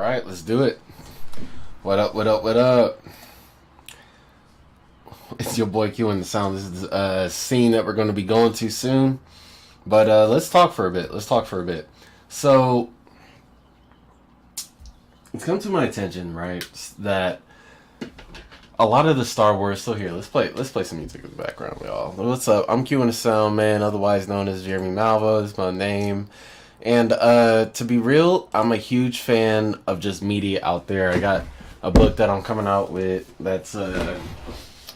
right, let's do it. What up, what up, what up? It's your boy Q in the sound. This is a scene that we're going to be going to soon. But let's talk for a bit. So, it's come to my attention, right, that a lot of the Star Wars... So here, let's play some music in the background, y'all. What's up? I'm Q in the sound, man, otherwise known as Jeremy Malva is my name. And to be real, I'm a huge fan of just media out there. I got a book that I'm coming out with that's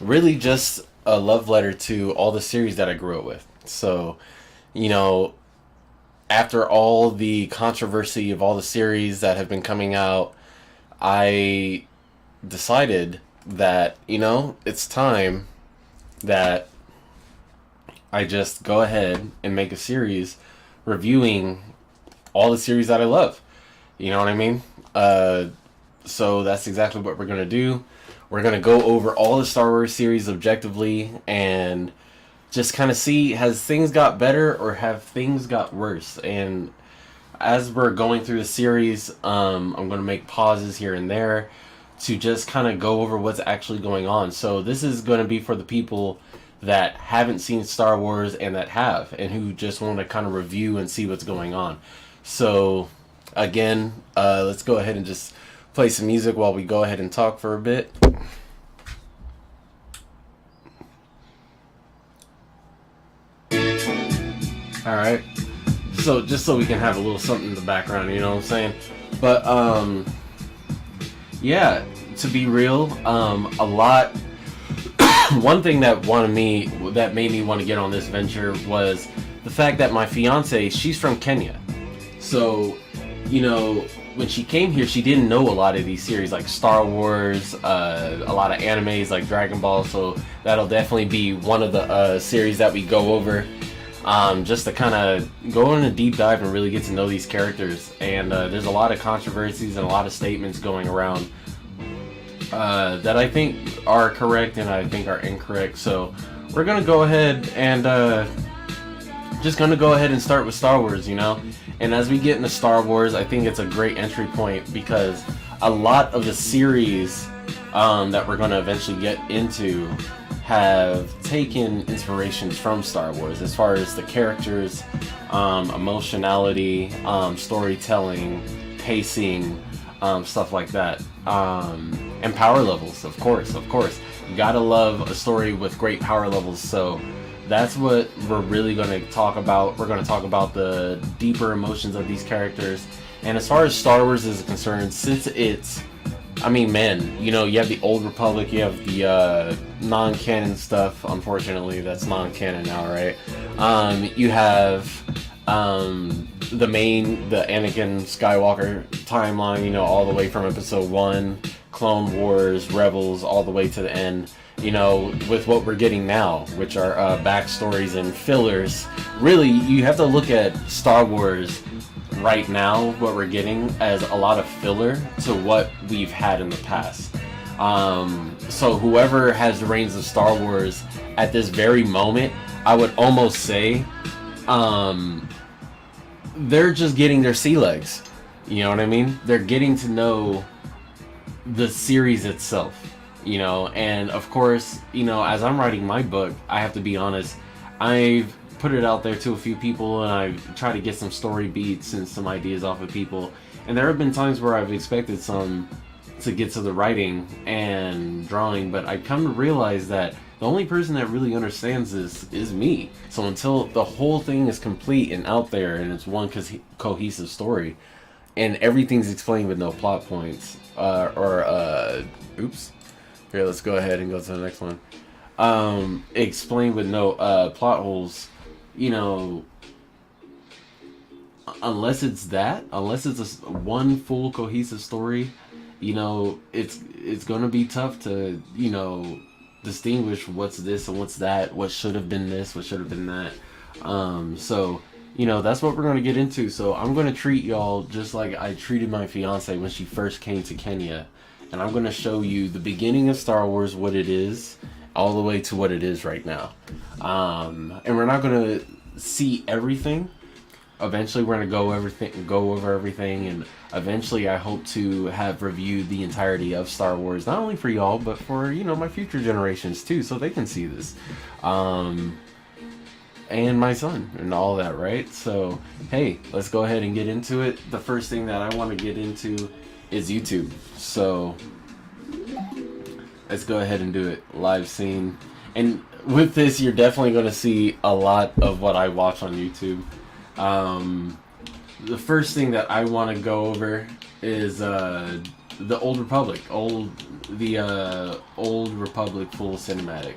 really just a love letter to all the series that I grew up with. So, you know, after all the controversy of all the series that have been coming out, I decided that, you know, it's time that I just go ahead and make a series reviewing all the series that I love. You know what I mean? So that's exactly what we're going to do. We're going to go over all the Star Wars series objectively and just kind of see, has things got better or have things got worse? And as we're going through the series, I'm going to make pauses here and there to just kind of go over what's actually going on. So this is going to be for the people that haven't seen Star Wars and that have, and who just want to kind of review and see what's going on. So again, let's go ahead and just play some music while we go ahead and talk for a bit. Alright. So just so we can have a little something in the background, you know what I'm saying? But yeah, to be real, a lot one thing that made me want to get on this venture was the fact that my fiance, she's from Kenya. So, you know, when she came here, she didn't know a lot of these series like Star Wars, a lot of animes like Dragon Ball. So that'll definitely be one of the series that we go over, just to kind of go on a deep dive and really get to know these characters. And there's a lot of controversies and a lot of statements going around that I think are correct and I think are incorrect. So we're gonna go ahead and just gonna go ahead and start with Star Wars, you know. And as we get into Star Wars, I think it's a great entry point because a lot of the series that we're gonna eventually get into have taken inspirations from Star Wars as far as the characters, emotionality, storytelling, pacing, stuff like that. And power levels, of course. You gotta love a story with great power levels, so that's what we're really going to talk about. We're going to talk about the deeper emotions of these characters. And as far as Star Wars is concerned, since it's, I mean, man, you know, you have the Old Republic, you have the non-canon stuff, unfortunately, that's non-canon now, right? You have the Anakin Skywalker timeline, you know, all the way from Episode 1, Clone Wars, Rebels, all the way to the end. You know, with what we're getting now, which are backstories and fillers. Really, you have to look at Star Wars right now, what we're getting, as a lot of filler to what we've had in the past. So whoever has the reins of Star Wars at this very moment, I would almost say they're just getting their sea legs. You know what I mean? They're getting to know the series itself. You know, and of course, you know, as I'm writing my book, I have to be honest, I've put it out there to a few people and I've tried to get some story beats and some ideas off of people. And there have been times where I've expected some to get to the writing and drawing, but I come to realize that the only person that really understands this is me. So until the whole thing is complete and out there and it's one cohesive story and everything's explained with no plot points, Here, let's go ahead and go to the next one. Explain with no plot holes. You know, unless it's one full cohesive story, you know, it's gonna be tough to, you know, distinguish what's this and what's that, what should have been this, what should have been that. So, you know, that's what we're gonna get into. So I'm gonna treat y'all just like I treated my fiance when she first came to Kenya. And I'm going to show you the beginning of Star Wars, what it is, all the way to what it is right now. And we're not going to see everything. Eventually, we're gonna go over everything, and eventually, I hope to have reviewed the entirety of Star Wars, not only for y'all, but for my future generations too, so they can see this, and my son and all that, right? So, hey, let's go ahead and get into it. The first thing that I want to get into is YouTube. So, let's go ahead and do it. Live scene, and with this, you're definitely going to see a lot of what I watch on YouTube. The first thing that I want to go over is the Old Republic, Old Republic full cinematic.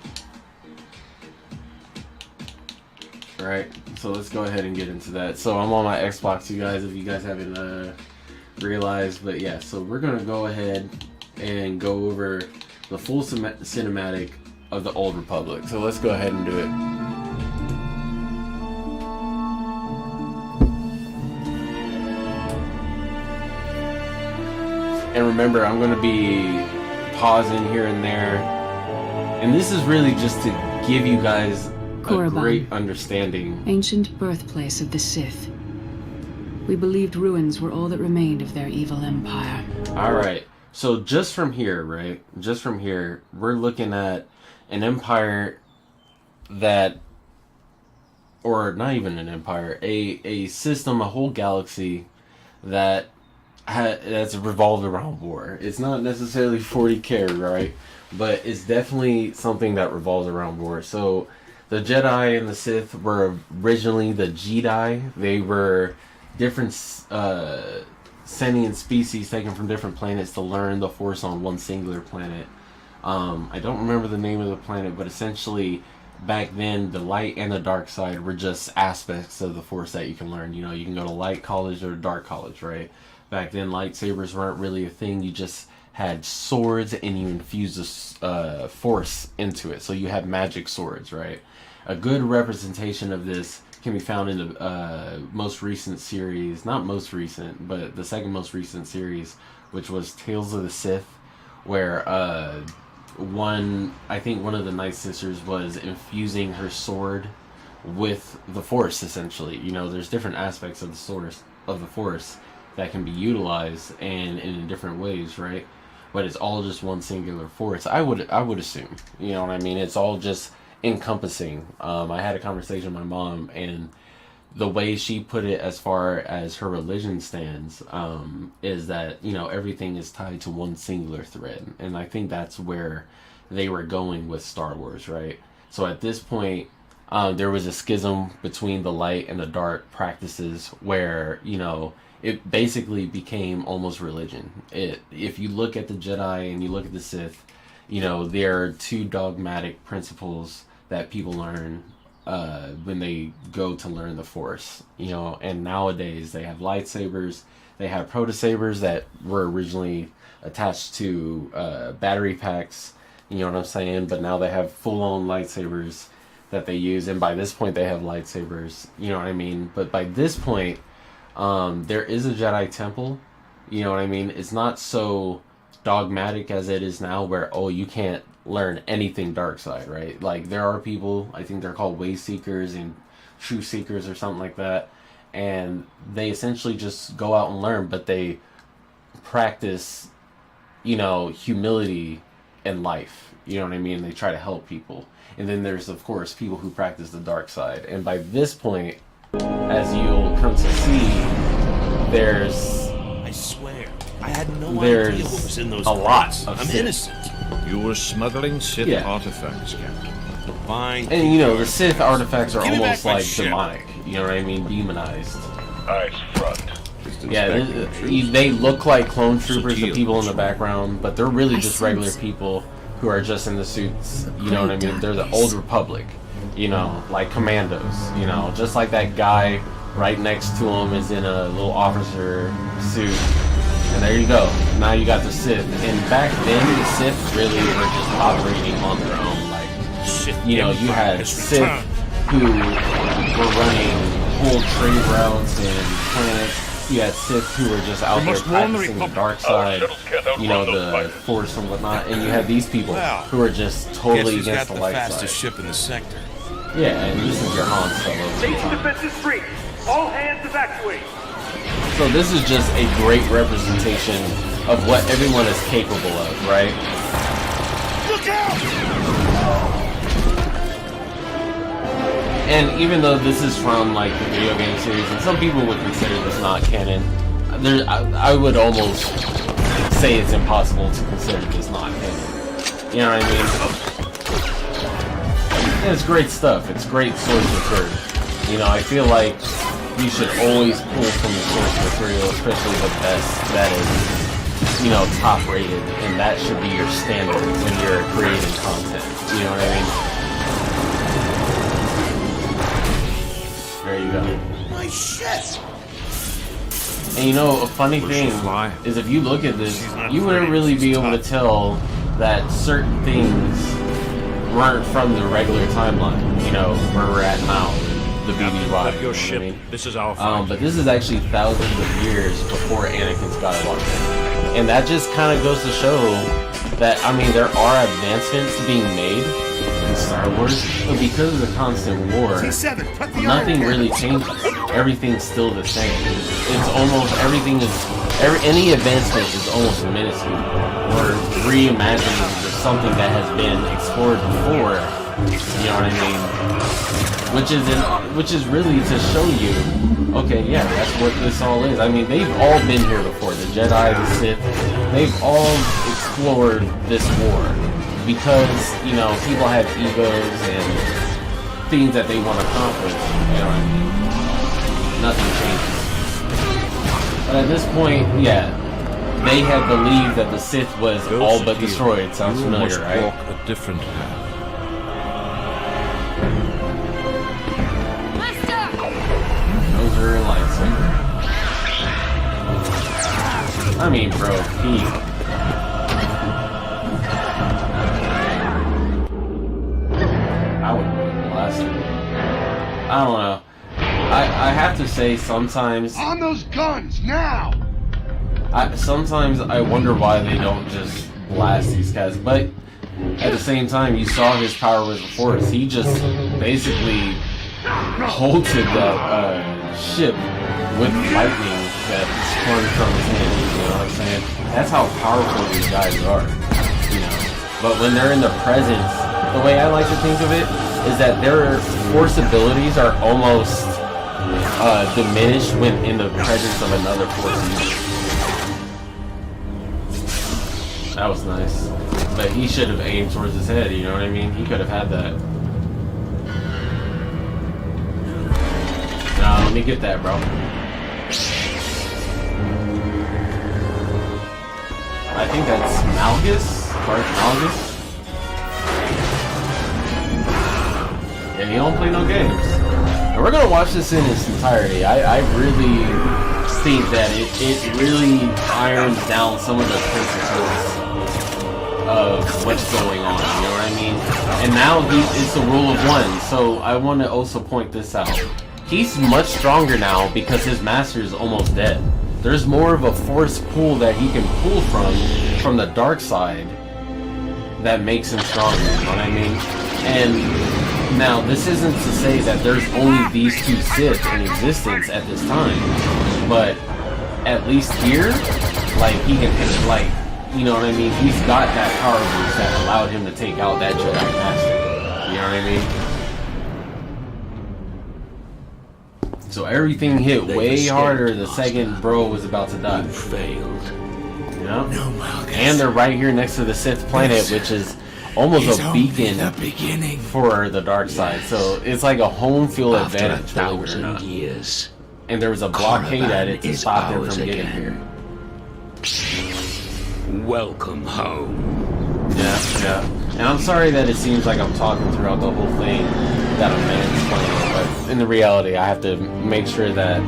Right, so let's go ahead and get into that. So I'm on my Xbox, you guys, if you guys haven't realized, but yeah, so we're gonna go ahead and go over the full cinematic of the Old Republic. So let's go ahead and do it. And remember, I'm going to be pausing here and there. And this is really just to give you guys a great understanding. Ancient birthplace of the Sith. We believed ruins were all that remained of their evil empire. Alright, so just from here, right? Just from here, we're looking at an empire that, or not even an empire, a system, a whole galaxy that's revolved around war. It's not necessarily 40K, right? But it's definitely something that revolves around war. So the Jedi and the Sith were originally the Jedi. They were different sentient species taken from different planets to learn the Force on one singular planet. I don't remember the name of the planet, but essentially back then the light and the dark side were just aspects of the Force that you can learn. You know, you can go to light college or dark college, right? Back then lightsabers weren't really a thing. You just had swords and you infused the Force into it. So you had magic swords, right? A good representation of this can be found in the most recent series, not most recent, but the second most recent series, which was Tales of the Sith, where I think one of the Night Sisters was infusing her sword with the Force, essentially. You know, there's different aspects of the Force that can be utilized and in different ways, right? But it's all just one singular Force. I would assume, you know what I mean? It's all just encompassing. I had a conversation with my mom, and the way she put it as far as her religion stands is that, you know, everything is tied to one singular thread. And I think that's where they were going with Star Wars, right? So at this point, there was a schism between the light and the dark practices where, you know, it basically became almost religion. If you look at the Jedi and you look at the Sith, you know, there are two dogmatic principles that people learn when they go to learn the Force, you know. And nowadays they have lightsabers, they have protosabers that were originally attached to battery packs, you know what I'm saying, but now they have full-on lightsabers that they use, and by this point they have lightsabers, you know what I mean. But by this point, there is a Jedi temple, you know what I mean. It's not so dogmatic as it is now, where, oh, you can't learn anything dark side, right? Like, there are people, I think they're called way seekers and true seekers or something like that, and they essentially just go out and learn, but they practice, you know, humility in life, you know what I mean. They try to help people. And then there's, of course, people who practice the dark side, and by this point, as you'll come to see, there's, I swear, I had no idea what was in those lot of I'm Sith. innocent. You were smuggling Sith artifacts, Captain. Fine. and you know, the Sith artifacts are Give me back almost my like ship. demonic, you know what I mean, demonized. Eyes front. Yeah, they look like clone troopers, the people in the background, but they're really just regular people who are just in the suits, you know what I mean? They're the Old Republic, you know, like commandos, you know, just like that guy right next to him is in a little officer suit. And there you go. Now you got the Sith. And back then, the Sith really were just operating on their own. Like, you know, you had Sith who were running whole trade routes and planets. You had Sith who were just out there practicing the dark side, you know, the Force and whatnot. And you had these people who were just totally against the light fastest side. ship in the sector. Yeah, and this is your Han Solo. Station defenses free. All hands evacuate. So this is just a great representation of what everyone is capable of, right? Look out! And even though this is from like the video game series, and some people would consider this not canon, I would almost say it's impossible to consider this not canon. You know what I mean? And it's great stuff. It's great source material. You know, I feel like you should always pull from the source material, especially the best that is, you know, top rated, and that should be your standard when you're creating content. You know what I mean? There you go. My shit! And you know, a funny thing is if you look at this, you wouldn't really be able to tell that certain things weren't from the regular timeline, you know, where we're at now, the BB Rod. Your ship. I mean? This is our fight. But this is actually thousands of years before Anakin Skywalker. And that just kind of goes to show that, I mean, there are advancements being made in Star Wars, but because of the constant war, nothing really changes. Everything's still the same. It's almost, everything is, any advancement is almost minuscule. Or reimagining something that has been explored before, you know what I mean? Which is really to show you, okay, yeah, that's what this all is. I mean, they've all been here before. The Jedi, the Sith, they've all explored this war because, you know, people have egos and things that they want to accomplish. You know what I mean? Nothing changes. But at this point, yeah, they had believed that the Sith was all but destroyed. Sounds familiar, right? Walk a different path. Lightsaber. I mean, bro, I would blast him. I don't know. I have to say, sometimes On those guns now! sometimes I wonder why they don't just blast these guys. But at the same time, you saw his power with the Force. He just basically halted that ship with lightning that sprung from his hand. You know what I'm saying? That's how powerful these guys are. You know. But when they're in the presence, the way I like to think of it is that their Force abilities are almost diminished when in the presence of another Force user. That was nice. But he should have aimed towards his head, you know what I mean? He could have had that. Nah, let me get that, bro. I think that's Malgus? Darth Malgus? Yeah, he don't play no games. And we're gonna watch this in its entirety. I really think that it really irons down some of the principles of what's going on, you know what I mean? And now it's the rule of one, so I want to also point this out. He's much stronger now because his master is almost dead. There's more of a force pull that he can pull from the dark side that makes him stronger, you know what I mean? And now, this isn't to say that there's only these two Sith in existence at this time, but at least here, like, he can, like, you know what I mean? He's got that power boost that allowed him to take out that Jedi Master. You know what I mean? So everything hit way harder the second bro was about to die. You failed. You know? No, Malgus. And they're right here next to the Sith planet, which is almost a beacon beginning for the dark side. So it's like a home field advantage, believe it or not. Years. And there was a blockade at it to stop them from getting here. Welcome home. Yeah. And I'm sorry that it seems like I'm talking throughout the whole thing that a man's playing, but in the reality, I have to make sure that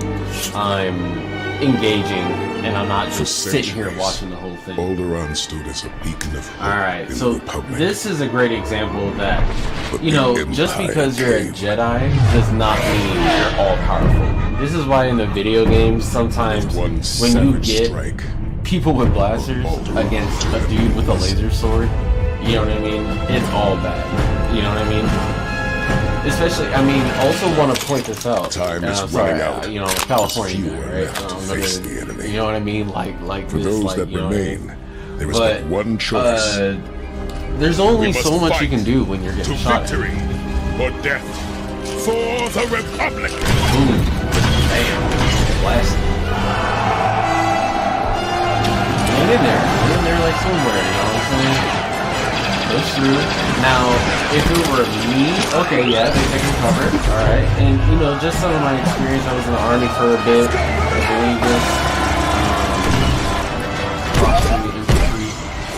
I'm engaging and I'm not just sitting here watching the whole thing. Alderaan stood as a beacon of hope. Alright, in so the Republic. this is a great example of that. But You know, the just Empire because you're a came. Jedi does not mean you're all powerful. This is why in the video games, sometimes One when you savage get strike. people with blasters against a dude with a laser sword, you know what I mean? It's all bad. You know what I mean? especially, I mean, also want to point this out. Time And is I'm sorry, running out. You know, California, Fewer guy, right? left to I'm face gonna- the enemy. You know what I mean? Like For this, those like, that you know what I remain, mean? there is But but one choice. there's We only must so much you fight can do when you're to getting shot at. victory or death for the Republic. Boom. Bam. Blast. Get in there. Get in there like somewhere, you know what I'm saying? Push through. Now, if it were me, okay, yeah, they can cover it. Alright. And, you know, just some of my experience, I was in the Army for a bit. I believe this. Cross through the infantry.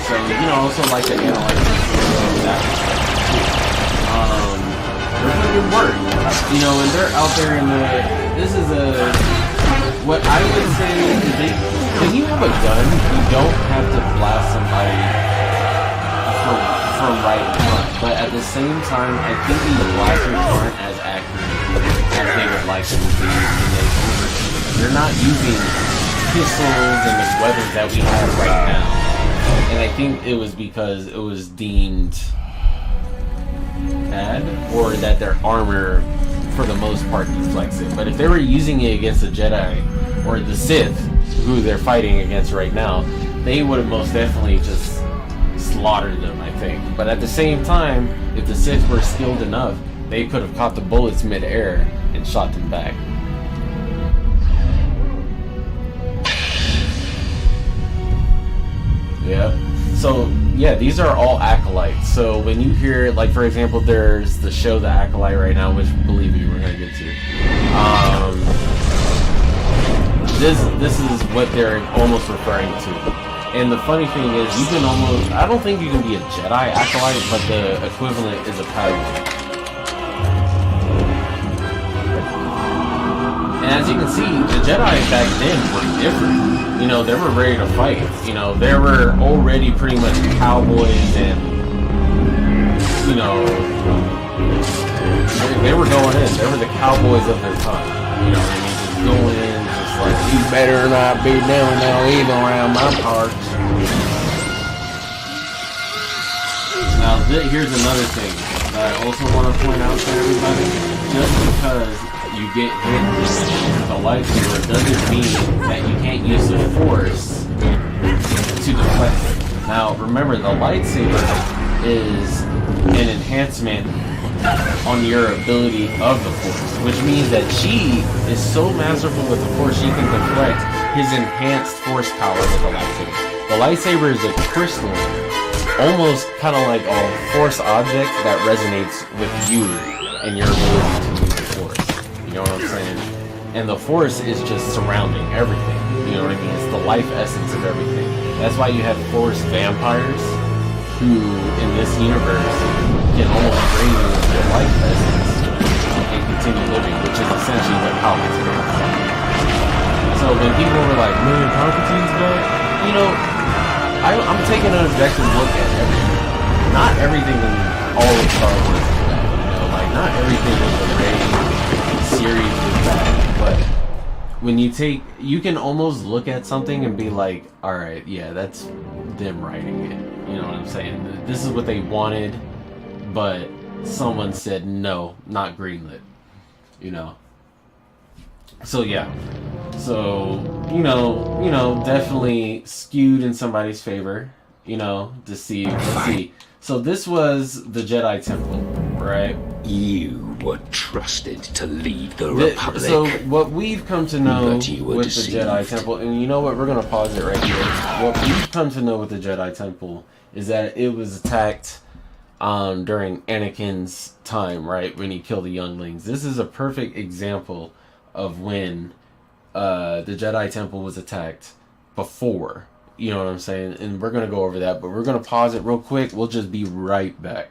So, you know, I also like to analyze that. They're doing good work. You know, and they're out there in the... This is a... What I would say is when you have a gun, you don't have to blast somebody from right in front. But at the same time, I think these blasters aren't as accurate as they would like them to be in those overseas. They're not using pistols and the weapons that we have right now. And I think it was because it was deemed bad, or that their armor for the most part deflects it. But if they were using it against the Jedi or the Sith, who they're fighting against right now, they would have most definitely just slaughtered them, I think. But at the same time, if the Sith were skilled enough, they could have caught the bullets mid-air and shot them back. Yeah. So, yeah, these are all acolytes. So when you hear, like, for example, there's the show The Acolyte right now, which, believe me, we're going to get to. This is what they're almost referring to. And the funny thing is, you can almost, I don't think you can be a Jedi acolyte, but the equivalent is a Padawan. And as you can see, the Jedi back then were different. You know, they were ready to fight. You know, they were already pretty much cowboys and, you know, they were going in. They were the cowboys of their time. You know what I mean? Just going in, just like, you better not be doing no evil around my parts. Now, here's another thing that I also want to point out to everybody. Just because you get hit with a lightsaber doesn't mean that you can't use the Force to deflect it. Now, remember, the lightsaber is an enhancement on your ability of the Force, which means that Chi is so masterful with the Force, she can deflect his enhanced Force power with the lightsaber. The lightsaber is a crystal, almost kind of like a Force object that resonates with you and your ability to use the Force. You know what I'm saying? And the Force is just surrounding everything. You know what I mean? It's the life essence of everything. That's why you have Force vampires, who in this universe can almost drain you of your life essence and continue living, which is essentially what Palpatine is. So when people were like, man, Palpatine's back, you know, I'm taking an objective look at everything. Not everything in all of Star Wars is bad. You know, like not everything in the Rey series is bad, but when you can almost look at something and be like, alright, yeah, that's them writing it. You know what I'm saying? This is what they wanted, but someone said no, not greenlit. You know? So yeah. So, you know, definitely skewed in somebody's favor. You know, deceived. Let's see. So this was the Jedi Temple, right? You were trusted to lead the Republic. So what we've come to know But you were with deceived. the Jedi Temple, and you know what, we're going to pause it right here. What we've come to know with the Jedi Temple is that it was attacked during Anakin's time, right, when he killed the younglings. This is a perfect example of when the Jedi Temple was attacked before. You know what I'm saying? And we're going to go over that, but we're going to pause it real quick. We'll just be right back.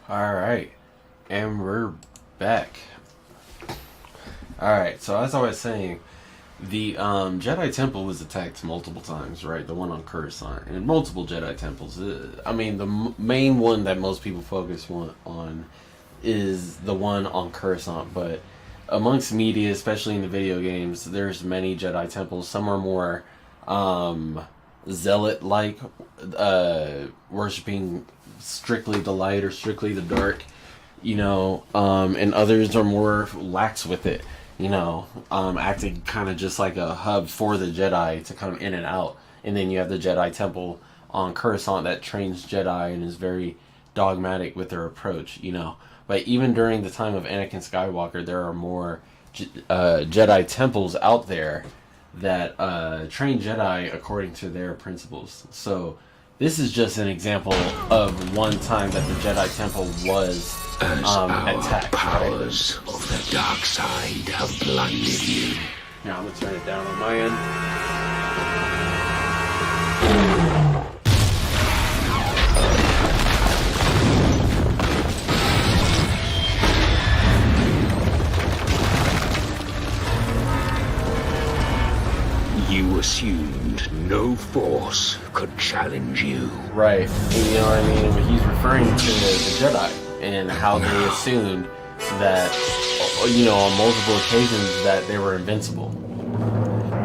Alright, and we're back. Alright, so as I was saying, the Jedi Temple was attacked multiple times, right? The one on Coruscant, and multiple Jedi Temples. I mean, the main one that most people focus on is the one on Coruscant, but amongst media, especially in the video games, there's many Jedi Temples. Some are more zealot-like, worshipping strictly the light or strictly the dark, you know, and others are more lax with it, you know, acting kind of just like a hub for the Jedi to come in and out. And then you have the Jedi Temple on Coruscant that trains Jedi and is very dogmatic with their approach, you know. But even during the time of Anakin Skywalker, there are more Jedi temples out there that train Jedi according to their principles. So this is just an example of one time that the Jedi Temple was attacked. Powers of the dark side have blinded you. Now I'm gonna turn it down on my end. You assumed no force could challenge you. Right. You know what I mean? He's referring to the Jedi and how they assumed that, you know, on multiple occasions that they were invincible.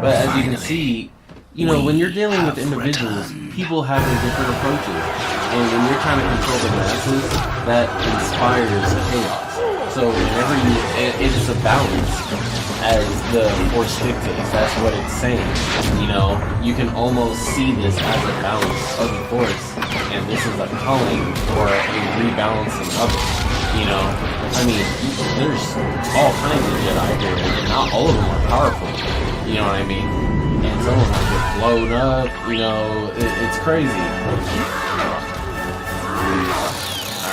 But as you can see, you know, when you're dealing with individuals, people have their different approaches. And when you're trying to control the masses, that inspires chaos. So whenever it is a balance, as the Force dictates, that's what it's saying. You know, you can almost see this as a balance of the Force, and this is a culling or a rebalancing of it. You know, I mean, there's all kinds of Jedi here, and not all of them are powerful. You know what I mean? And some of them get blown up. You know, it's crazy.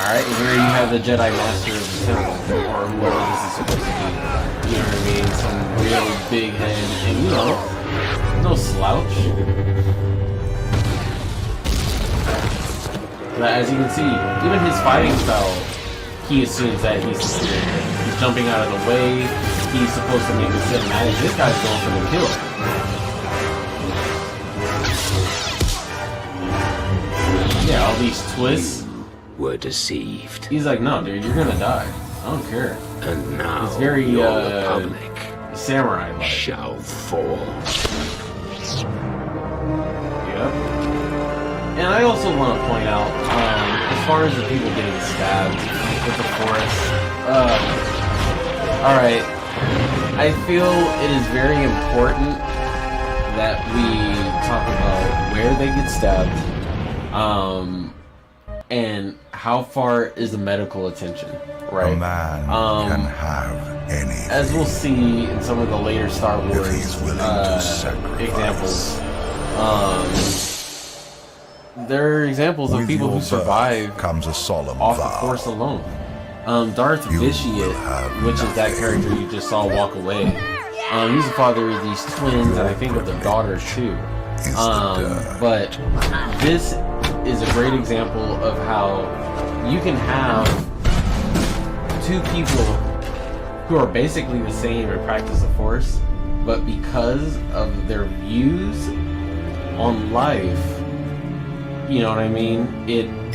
Alright, here you have the Jedi Master of the Temple, or whoever this is supposed to be. You know what I mean? Some real big head, and you know, no slouch. But as you can see, even his fighting style, he assumes that he's superior. He's jumping out of the way, he's supposed to make a cinematic. This guy's going for the kill. Yeah, all these twists. Were deceived. He's like, no, dude, you're gonna die. I don't care. And now it's very the public samurai-like. shall fall. Yep. And I also want to point out, as far as the people getting stabbed with the Force, alright, I feel it is very important that we talk about where they get stabbed, and how far is the medical attention, right? A man can have anything. As we'll see in some of the later Star Wars if he's willing to sacrifice. examples, there are examples of With people who your survive birth comes a solemn off vow. the Force alone. Darth You Vitiate, will have which is that nothing. character you just saw walk away, he's the father of these twins, and I think of the daughter too. Is the dirt. But this is a great example of how you can have two people who are basically the same and practice the Force, but because of their views on life, you know what I mean, it In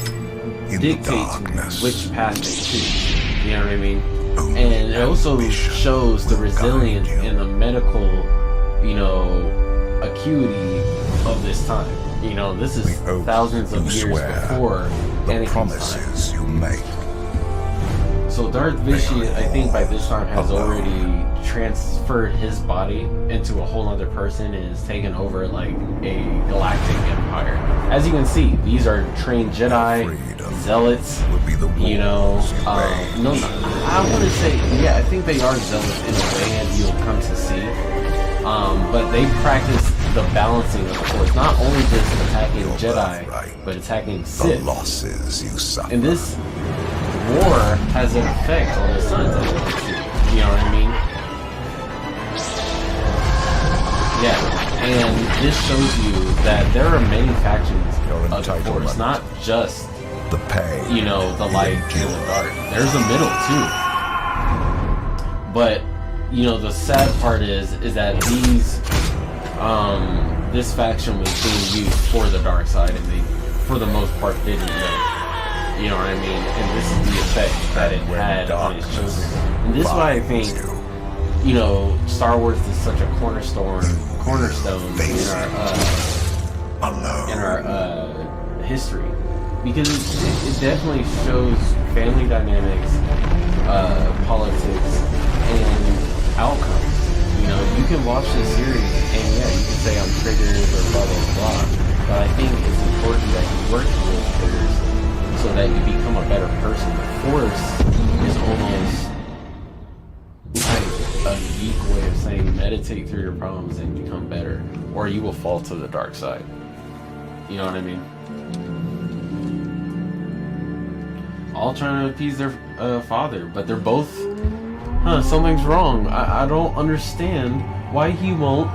the dictates darkness. which path they choose. You know what I mean? Only And it also ambition shows the will resilience guide you. and the medical, you know, acuity of this time. You know, this is The oath thousands of you years swear, before The Anakin's promises you make. time. So Darth Vitiate, I think by this time has already transferred his body into a whole other person and has taken over like a galactic empire. As you can see, these are trained Jedi, Freedom zealots, will be the you know, wars you wage. no, I want to say, yeah, I think they are zealous in a way, as you'll come to see. But they practice the balancing of the Force, not only just attacking Your Jedi, birthright. but attacking The Sith. losses you suffer. And this war has an effect on the sons, as you can see. You know what I mean? Yeah, and this shows you that there are many factions Your of the Force, entitlement not just The pain. You know, the light and the dark. There's a middle too. But you know, the sad part is that this faction was being used for the dark side, and they, for the most part, didn't know. You know what I mean? And this is the effect that it had on his children. And this is why I think, you know, Star Wars is such a cornerstone in our history, because it definitely shows family dynamics, politics, and outcomes. You know, you can watch this series and yeah, you can say I'm triggered or blah blah blah, but I think it's important that you work through those triggers so that you become a better person. The Force is almost like a geek way of saying meditate through your problems and become better, or you will fall to the dark side. You know what I mean? All trying to appease their father, but they're both, something's wrong. I don't understand why he won't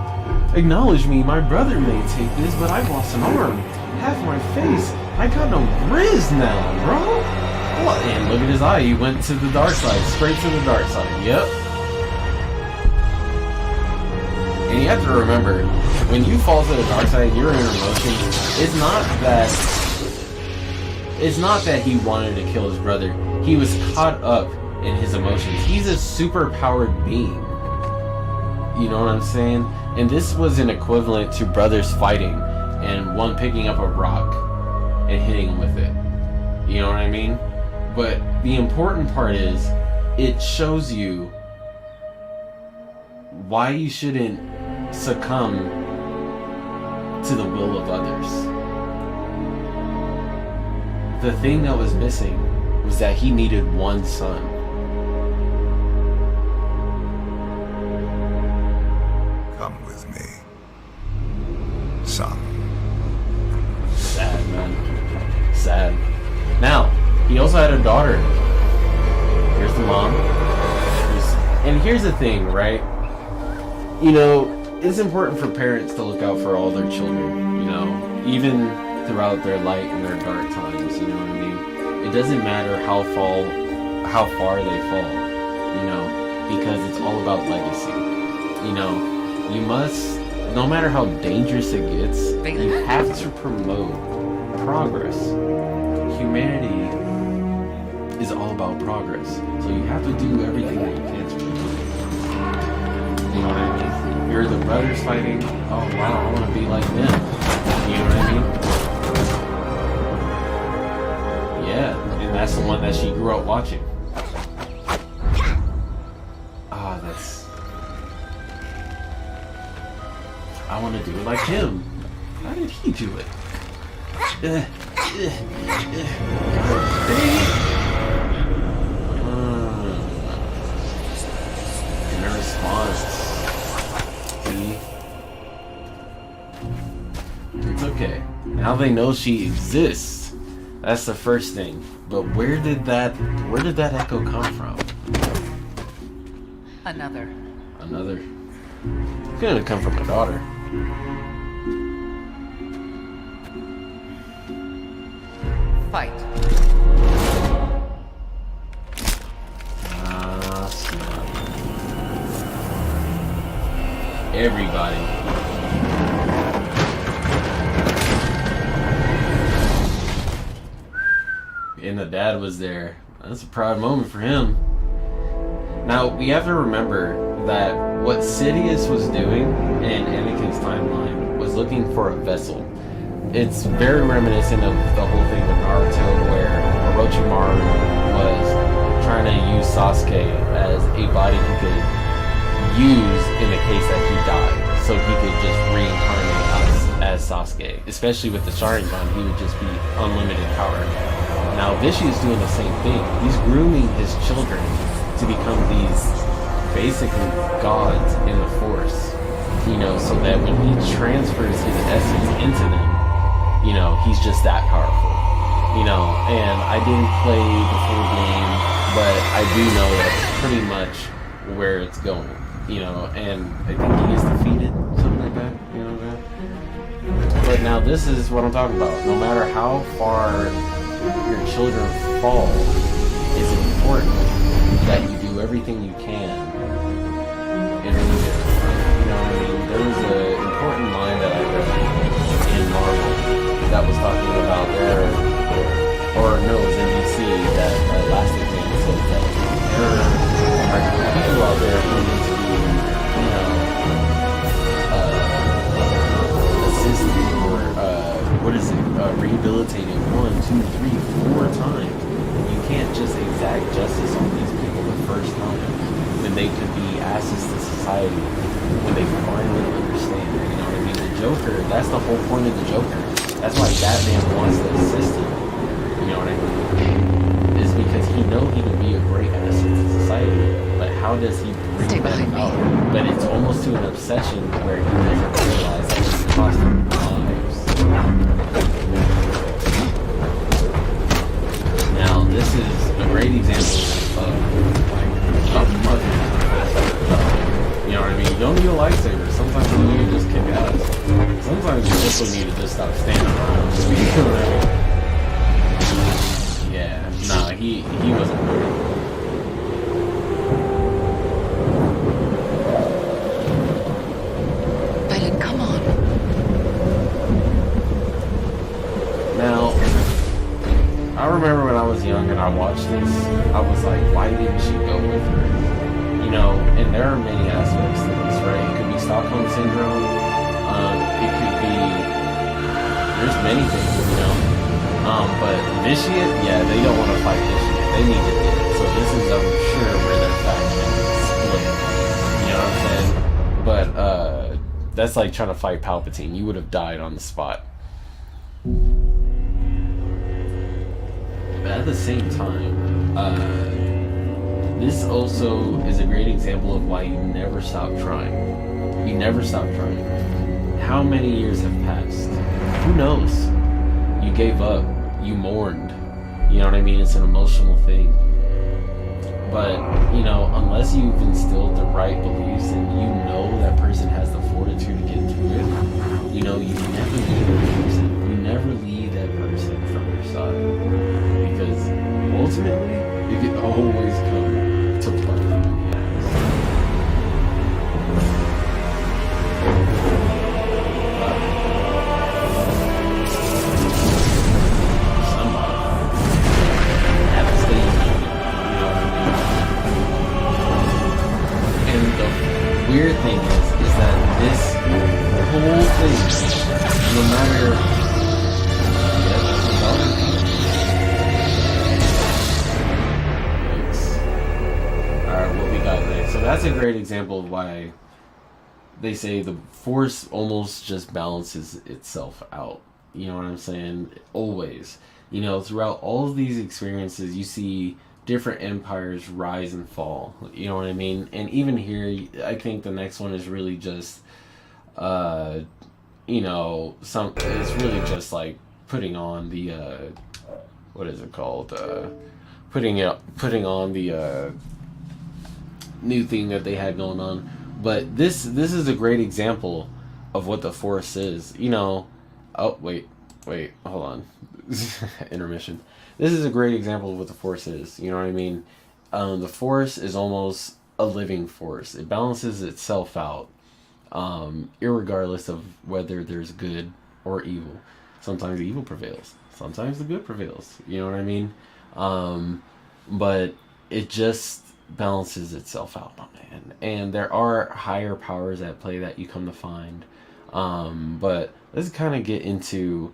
acknowledge me. My brother may take this, but I've lost an arm, half my face. I got no Grizz now, bro. What? And look at his eye. He went to the dark side, straight to the dark side. Yep. And you have to remember, when you fall to the dark side, you're in emotions. It's not that he wanted to kill his brother. He was caught up in his emotions. He's a super powered being. You know what I'm saying? And this was an equivalent to brothers fighting and one picking up a rock and hitting him with it. You know what I mean? But the important part is, it shows you why you shouldn't succumb to the will of others. The thing that was missing was that he needed one son. Come with me, son. Sad, man. Sad. Now, he also had a daughter. Here's the mom. And here's the thing, right? You know, it's important for parents to look out for all their children, you know, even throughout their light and their dark times, you know what I mean? It doesn't matter how far they fall, you know, because it's all about legacy. You know, you must, no matter how dangerous it gets, you have to promote progress. Humanity is all about progress, so you have to do everything that you can to promote it. You know what I mean? You're the brothers fighting. Oh wow, I want to be like them. You know what I mean? Yeah, and that's the one that she grew up watching. Ah, that's... I want to do it like him. How did he do it? And the response. See? It's okay. Now they know she exists. That's the first thing. But where did that echo come from? Another. It's gonna come from my daughter. Fight. Snap. Everybody. And the dad was there. That's a proud moment for him. Now, we have to remember that what Sidious was doing in Anakin's timeline was looking for a vessel. It's very reminiscent of the whole thing with Naruto, where Orochimaru was trying to use Sasuke as a body he could use in the case that he died, so he could just reincarnate as Sasuke. Especially with the Sharingan, he would just be unlimited power. Now Vishy is doing the same thing. He's grooming his children to become these basically gods in the Force, you know, so that when he transfers his essence into them, you know, he's just that powerful, you know. And I didn't play the full game, but I do know that's pretty much where it's going, you know. And I think he gets defeated, something like that, you know. But now this is what I'm talking about. No matter how far your children fall, it's important that you do everything you can in order to get to them. You know what I mean? There was an important line that I read in Marvel that was talking about it was in DC, that Elastic Man said that there are people out there who need to be, assisted or, rehabilitated 1, 2, 3, 4 times. You can't just exact justice on these people the first time when they could be assets to society, when they finally understand. You know what I mean? The Joker, that's the whole point of the Joker. That's why Batman wants to assist him. You know what I mean? Is because he can be a great asset to society, but how does he bring that about? But it's almost to an obsession where he doesn't realize that it's costing lives. Now, this is a great example of a mother. You know what I mean? You don't need a lightsaber. Sometimes you need to just kick ass. Sometimes you also need to just stop standing around. You know what I mean? Yeah, nah, he wasn't good. Valen, come on. Now, I remember when I was young and I watched this, I was like, why didn't she go with her? You know, and there are many aspects to this, right? It could be Stockholm Syndrome. It could be, there's many things, you know. But Vitiate, yeah, they don't want to fight Vitiate. They need to do it. So this is, I'm sure, where their faction split. You know what I'm saying? But that's like trying to fight Palpatine. You would have died on the spot. But at the same time, this also is a great example of why you never stop trying. You never stop trying. How many years have passed? Who knows? You gave up. You mourned. You know what I mean? It's an emotional thing. But, you know, unless you've instilled the right beliefs and you know that person has the fortitude to get through it, you know, you never leave that person. You never leave that person from your side. Because ultimately, it can always come to bite you in the ass. Weird thing is that this whole thing, no matter Alright, what we got next? So that's a great example of why they say the Force almost just balances itself out. You know what I'm saying? Always. You know, throughout all of these experiences, you see different empires rise and fall. You know what I mean? And even here, I think the next one is really just, you know, it's really just like putting on the, what is it called? Putting on the new thing that they had going on. But this is a great example of what the Force is. You know, oh wait, hold on, intermission. This is a great example of what the Force is. You know what I mean? The Force is almost a living force. It balances itself out, irregardless of whether there's good or evil. Sometimes the evil prevails. Sometimes the good prevails. You know what I mean? But it just balances itself out, my man. And there are higher powers at play that you come to find. But let's kind of get into...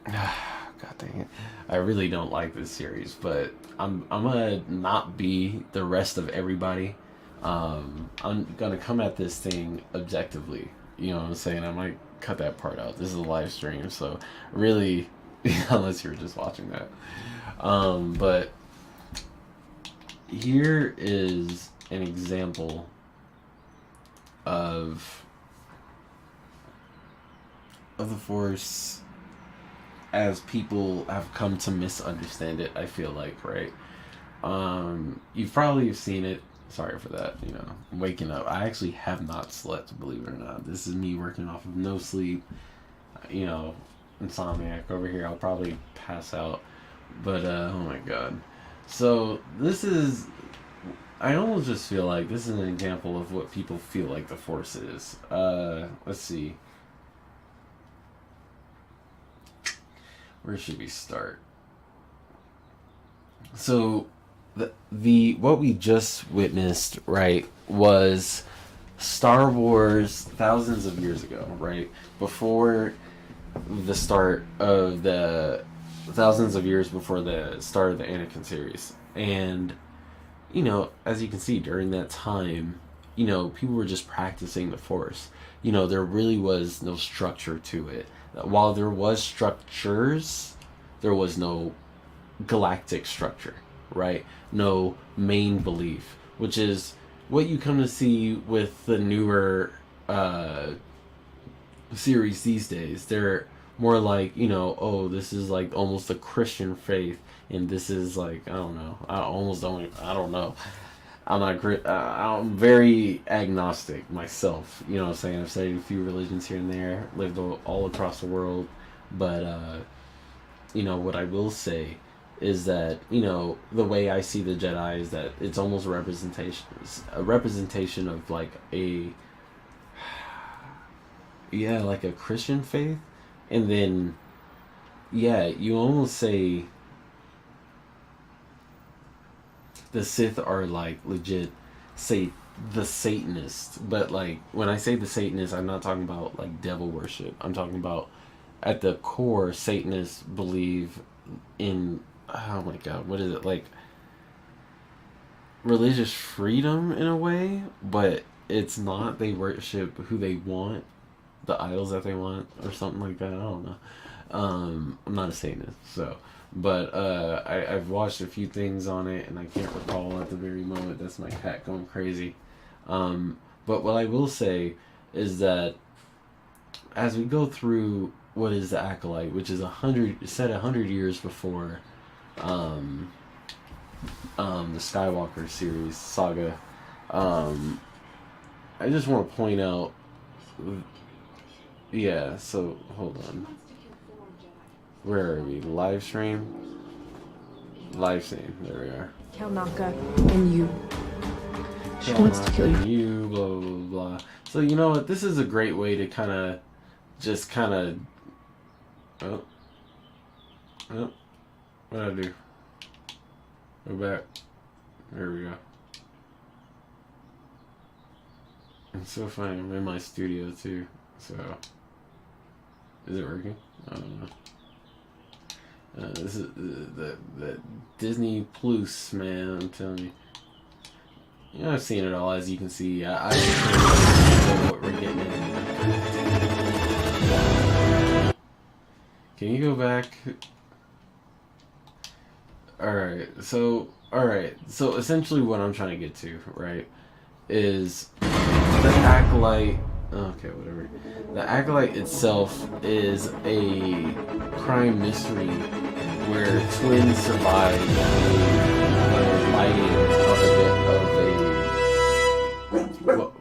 God dang it. I really don't like this series, but I'm gonna not be the rest of everybody. I'm gonna come at this thing objectively. You know what I'm saying? I might cut that part out. This is a live stream, so really, unless you're just watching that. But here is an example of the Force as people have come to misunderstand it, I feel like, right? You've probably seen it. Sorry for that, you know, I'm waking up. I actually have not slept, believe it or not. This is me working off of no sleep, you know, insomniac over here. I'll probably pass out. But oh my god. So this is, I almost just feel like this is an example of what people feel like the Force is. Let's see. Where should we start? So the what we just witnessed, right, was Star Wars thousands of years ago, right? Before the start of the thousands of years before the start of the Anakin series. And you know, as you can see, during that time, you know, people were just practicing the Force. You know, there really was no structure to it. While there was structures, there was no galactic structure, right? No main belief, which is what you come to see with the newer series these days. They're more like, you know, oh, this is like almost a Christian faith, and this is like, I don't know. I don't know. I'm not I'm very agnostic myself. You know what I'm saying? I've studied a few religions here and there, lived all across the world, but you know, what I will say is that, you know, the way I see the Jedi is that it's almost a representation of like like a Christian faith. And then, yeah, you almost say the Sith are like legit, say the Satanists. But like, when I say the Satanists, I'm not talking about like devil worship. I'm talking about, at the core, Satanists believe in, oh my god, what is it, like religious freedom in a way, but it's not. They worship who they want, the idols that they want, or something like that. I don't know. I'm not a Satanist, so, but I've watched a few things on it, and I can't recall at the very moment. That's my cat going crazy. But what I will say is that as we go through what is the Acolyte, which is 100 years before the Skywalker series saga, I just want to point out. Yeah, so hold on. Where are we? Live stream? Live stream. There we are. Cal Naka and you. She wants to kill you. Blah, blah, blah, blah. So, you know what? This is a great way to Oh. What'd I do? Go back. There we go. It's so funny. I'm in my studio too, so. Is it working? I don't know. This is the Disney Plus, man. I'm telling you. You know, I've seen it all, as you can see. I know what we're getting into. Can you go back? Alright, so essentially what I'm trying to get to, right, is the Acolyte. Okay, whatever. The Acolyte itself is a crime mystery where twins survive the lighting of a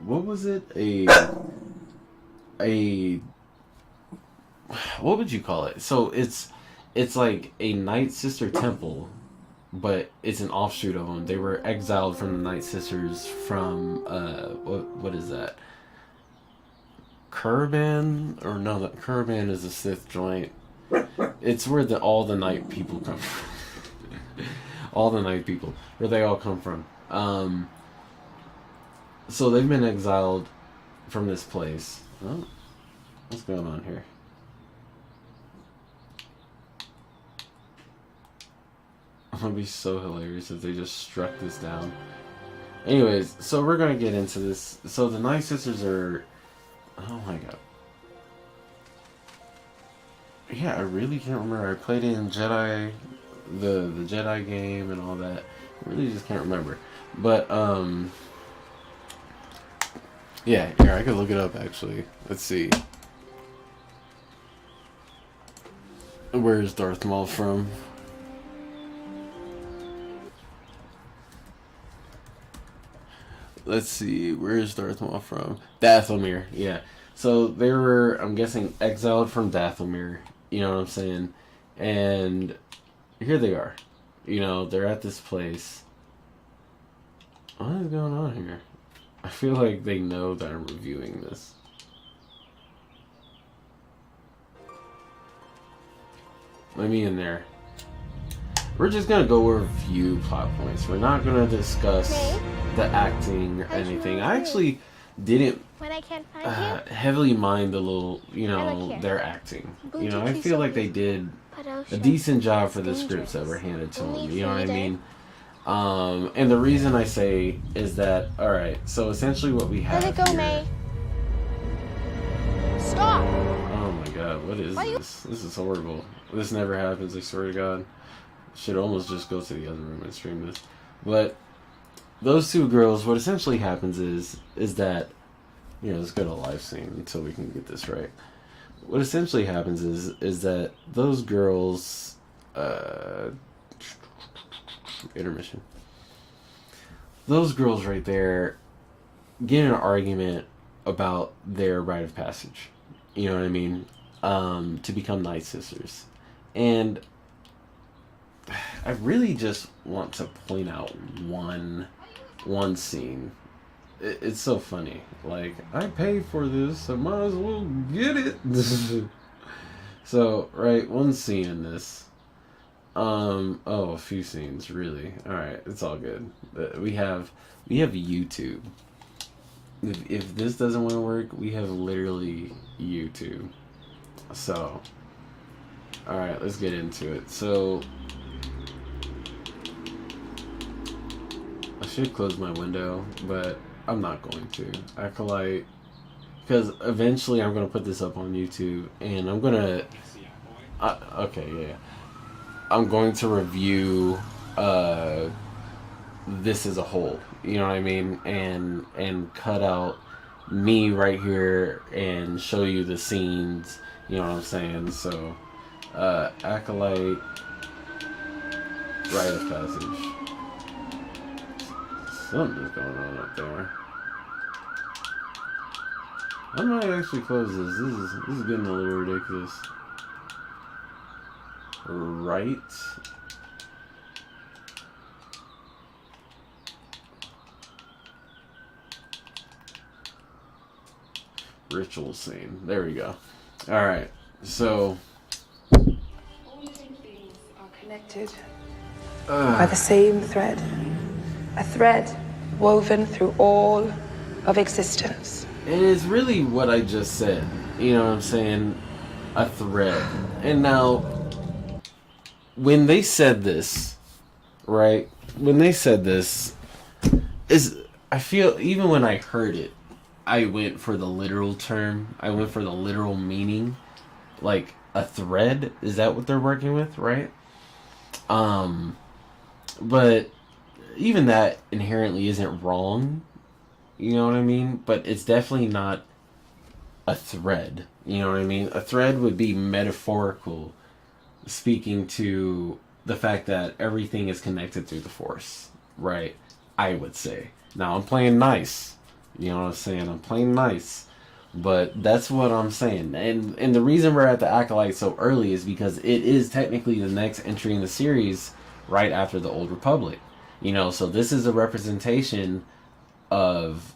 what was it? What would you call it? So it's like a Night Sister temple, but it's an offshoot of them. They were exiled from the Night Sisters from what is that? Kurban? Or no, that Kurban is a Sith joint. It's where all the Night people come from. All the Night people, where they all come from. So they've been exiled from this place. Oh, what's going on here? It would be so hilarious if they just struck this down. Anyways, so we're gonna get into this. So the Night Sisters are... Oh my god. Yeah, I really can't remember. I played in Jedi... The Jedi game and all that. I really just can't remember. But, yeah, here, I could look it up, actually. Let's see. Where is Darth Maul from? Let's see, where is Darth Maul from? Dathomir, yeah. So they were, I'm guessing, exiled from Dathomir. You know what I'm saying? And here they are. You know, they're at this place. What is going on here? I feel like they know that I'm reviewing this. Let me in there. We're just gonna go over a few plot points. We're not gonna discuss the acting or anything. I actually didn't When I can't find heavily mind the little, you I know, look here. their acting. Boo You know, I Tucky's feel like always they did a you. decent job for the It's scripts that were handed to Only them. You know what I freedom. mean? And the reason I say is that, alright, so essentially what we have Let it go, here, May. Stop! oh my god, what is this? This is horrible. This never happens, I swear to god. Should almost just go to the other room and stream this. But those two girls, what essentially happens is that, you know, let's go to live scene until we can get this right. What essentially happens is that those girls, intermission. Those girls right there get in an argument about their rite of passage. You know what I mean? To become Night Sisters. And I really just want to point out one scene. It's so funny. Like, I paid for this, I might as well get it. So, right, one scene in this. Oh, a few scenes, really. Alright, it's all good. We have YouTube. If this doesn't want to work, we have literally YouTube. So, alright, let's get into it. So, I should close my window, but I'm not going to. Acolyte, because eventually I'm going to put this up on YouTube, and I'm going to, okay, yeah. I'm going to review this as a whole, you know what I mean? And cut out me right here and show you the scenes, you know what I'm saying? So, Acolyte, Rite of Passage. Something's going on up there. I might actually close this. This is getting a little ridiculous. Right. Ritual scene. There we go. Alright, so All living things are connected by the same thread. A thread woven through all of existence. and it's really what I just said. You know what I'm saying? A thread. And now, when they said this, right? When they said this, I feel, even when I heard it, I went for the literal term. I went for the literal meaning. Like, a thread? Is that what they're working with, right? But even that inherently isn't wrong. You know what I mean? But it's definitely not a thread. You know what I mean? A thread would be metaphorical, speaking to the fact that everything is connected through the Force, right? I would say. Now, I'm playing nice. You know what I'm saying? I'm playing nice. But that's what I'm saying. And the reason we're at the Acolyte so early is because it is technically the next entry in the series right after the Old Republic. You know, so this is a representation of,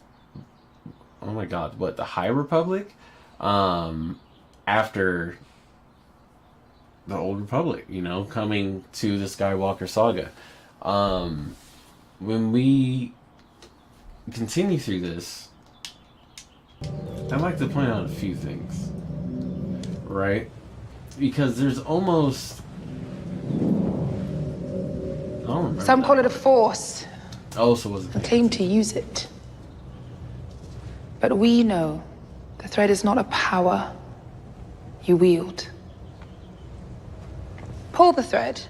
oh my god, what, the High Republic? After the Old Republic, you know, coming to the Skywalker saga. When we continue through this, I'd like to point out a few things, right? Because there's almost, I don't remember. Some call it a force Oh, so was it? and claim to use it. But we know the thread is not a power you wield. Pull the thread,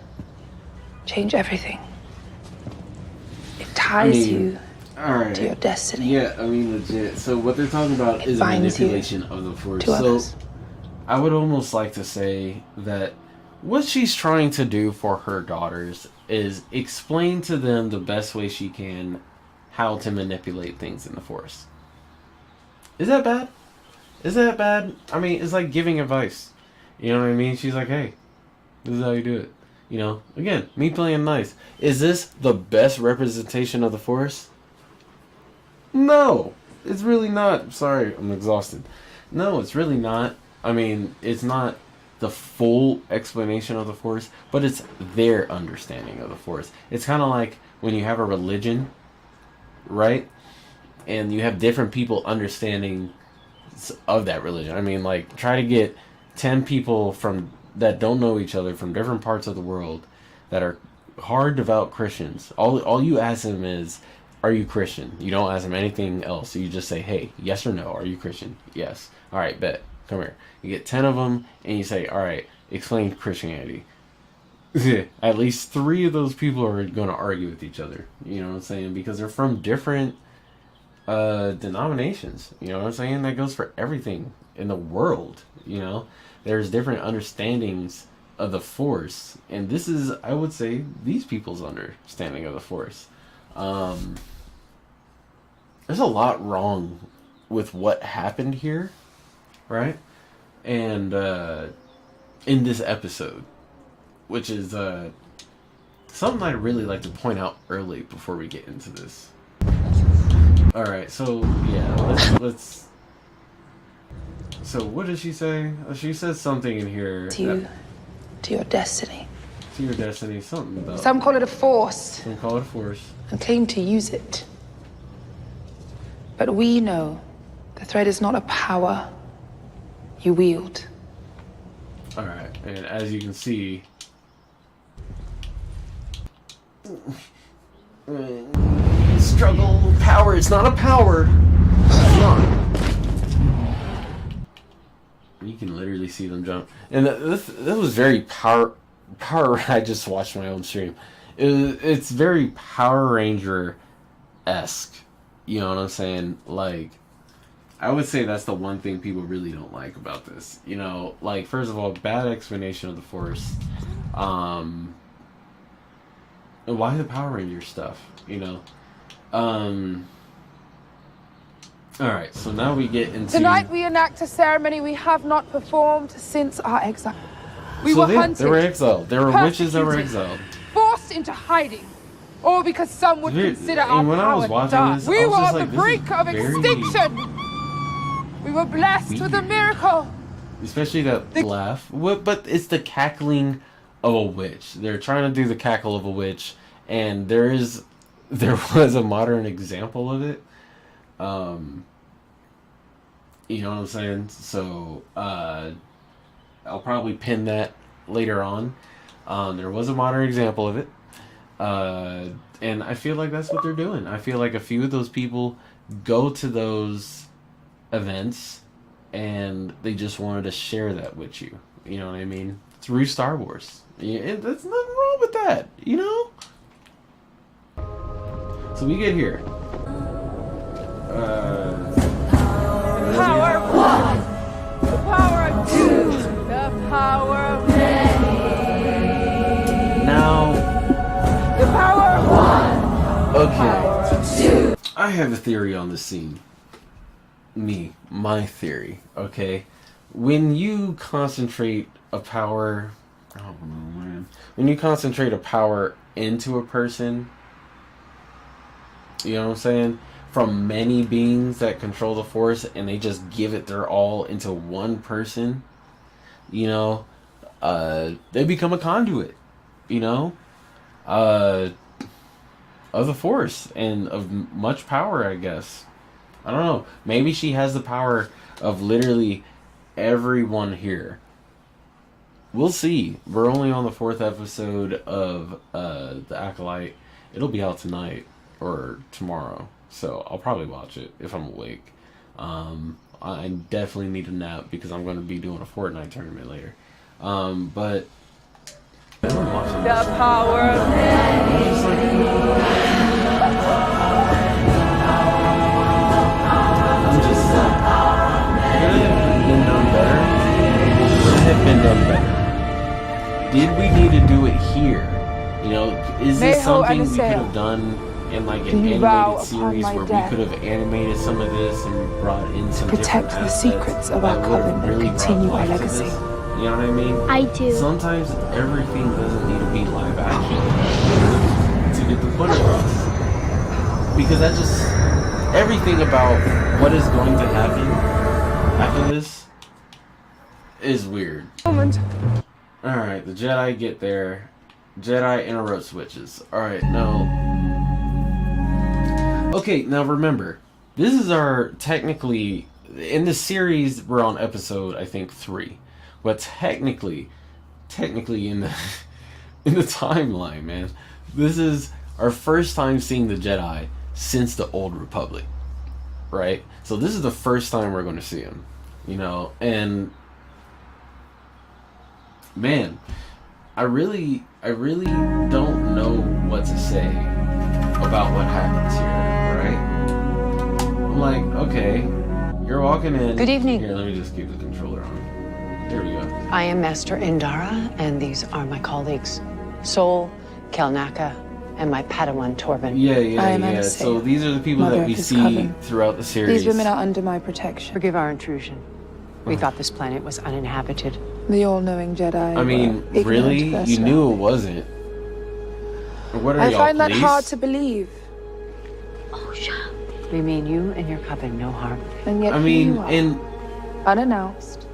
change everything. It ties you Alright. to your destiny. Yeah, I mean, legit. So what they're talking about It is a binds you manipulation of the Force. to So others. I would almost like to say that what she's trying to do for her daughters is explain to them the best way she can how to manipulate things in the Force. Is that bad? Is that bad? I mean, it's like giving advice. You know what I mean? She's like, hey, this is how you do it. You know, again, me playing nice. Is this the best representation of the Force? No, it's really not. Sorry, I'm exhausted. No, it's really not. I mean, it's not the full explanation of the Force, but it's their understanding of the Force. It's kind of like when you have a religion, right? And you have different people understanding of that religion. I mean, like, try to get 10 people that don't know each other from different parts of the world that are hard devout Christians. All you ask them is, are you Christian? You don't ask them anything else. You just say, hey, yes or no, are you Christian? Yes. All right, bet. Come here. You get 10 of them and you say, all right, explain Christianity. At least 3 of those people are going to argue with each other. You know what I'm saying? Because they're from different denominations. You know what I'm saying? That goes for everything in the world. You know, there's different understandings of the Force, and this is, I would say, these people's understanding of the Force. There's a lot wrong with what happened here, right? And in this episode, which is something I'd really like to point out early before we get into this. All right, so yeah, let's. So what did she say? She says something in here. To your destiny. To your destiny, something about. Some call it a force. Some call it a force. And claim to use it. But we know the thread is not a power you wield. All right, and as you can see, struggle with power. It's not a power. It's not. You can literally see them jump, and this was very power. I just watched my own stream. It's very Power Ranger-esque. You know what I'm saying? Like, I would say that's the one thing people really don't like about this. You know, like, first of all, bad explanation of the Force. And why the Power Ranger stuff? You know. Alright, so now we get into... Tonight we enact a ceremony we have not performed since our exile. We were hunted. They were exiled. There were witches that were exiled. Forced into hiding. All because some would consider our power dark. We were on the brink of extinction. We were blessed with a miracle. Especially that laugh. But it's the cackling of a witch. They're trying to do the cackle of a witch. And there was a modern example of it. You know what I'm saying? So, I'll probably pin that later on. There was a modern example of it. And I feel like that's what they're doing. I feel like a few of those people go to those events and they just wanted to share that with you. You know what I mean? Through Star Wars. Yeah, there's nothing wrong with that, you know? So we get here. Power of one, the power of two, the power of many. Now, the power of one. Okay. I have a theory on this scene. My theory. Okay, when you concentrate a power, when you concentrate a power into a person, you know what I'm saying? From many beings that control the Force, and they just give it their all into one person, you know, they become a conduit, you know, of the Force and of much power, I guess. I don't know. Maybe she has the power of literally everyone here. We'll see. We're only on the 4th episode of The Acolyte. It'll be out tonight or tomorrow. So I'll probably watch it if I'm awake. I definitely need a nap because I'm going to be doing a Fortnite tournament later. But The power of could have been done better. Did we need to do it here? You know, is this something we could have done in like an animated series where we could have animated some of this and brought in some protect the secrets of our coven and continue our legacy. You know what I mean? I do. Sometimes everything doesn't need to be live action to get the point across. Because that just... Everything about what is going to happen after this is weird. Alright, the Jedi get there. Jedi interrupt switches. Alright, now... Okay, now remember, this is our technically... In the series, we're on episode, I think, 3. But technically in the in the timeline, man, this is our first time seeing the Jedi since the Old Republic, right? So this is the first time we're going to see him, you know, and man, I really don't know what to say about what happens here, right? I'm like, okay, you're walking in. Good evening. Here, let me just keep the controller on. Here we go. I am Master Indara, and these are my colleagues, Sol, Kelnaka, and my Padawan Torben. Yeah. So these are the people that we see throughout the series. These women are under my protection. Forgive our intrusion. We thought this planet was uninhabited. The all-knowing Jedi. I mean, really? You knew it wasn't. What are I y'all, find that police? hard to believe. We mean you and your coven no harm. And yet I mean, you are, and unannounced,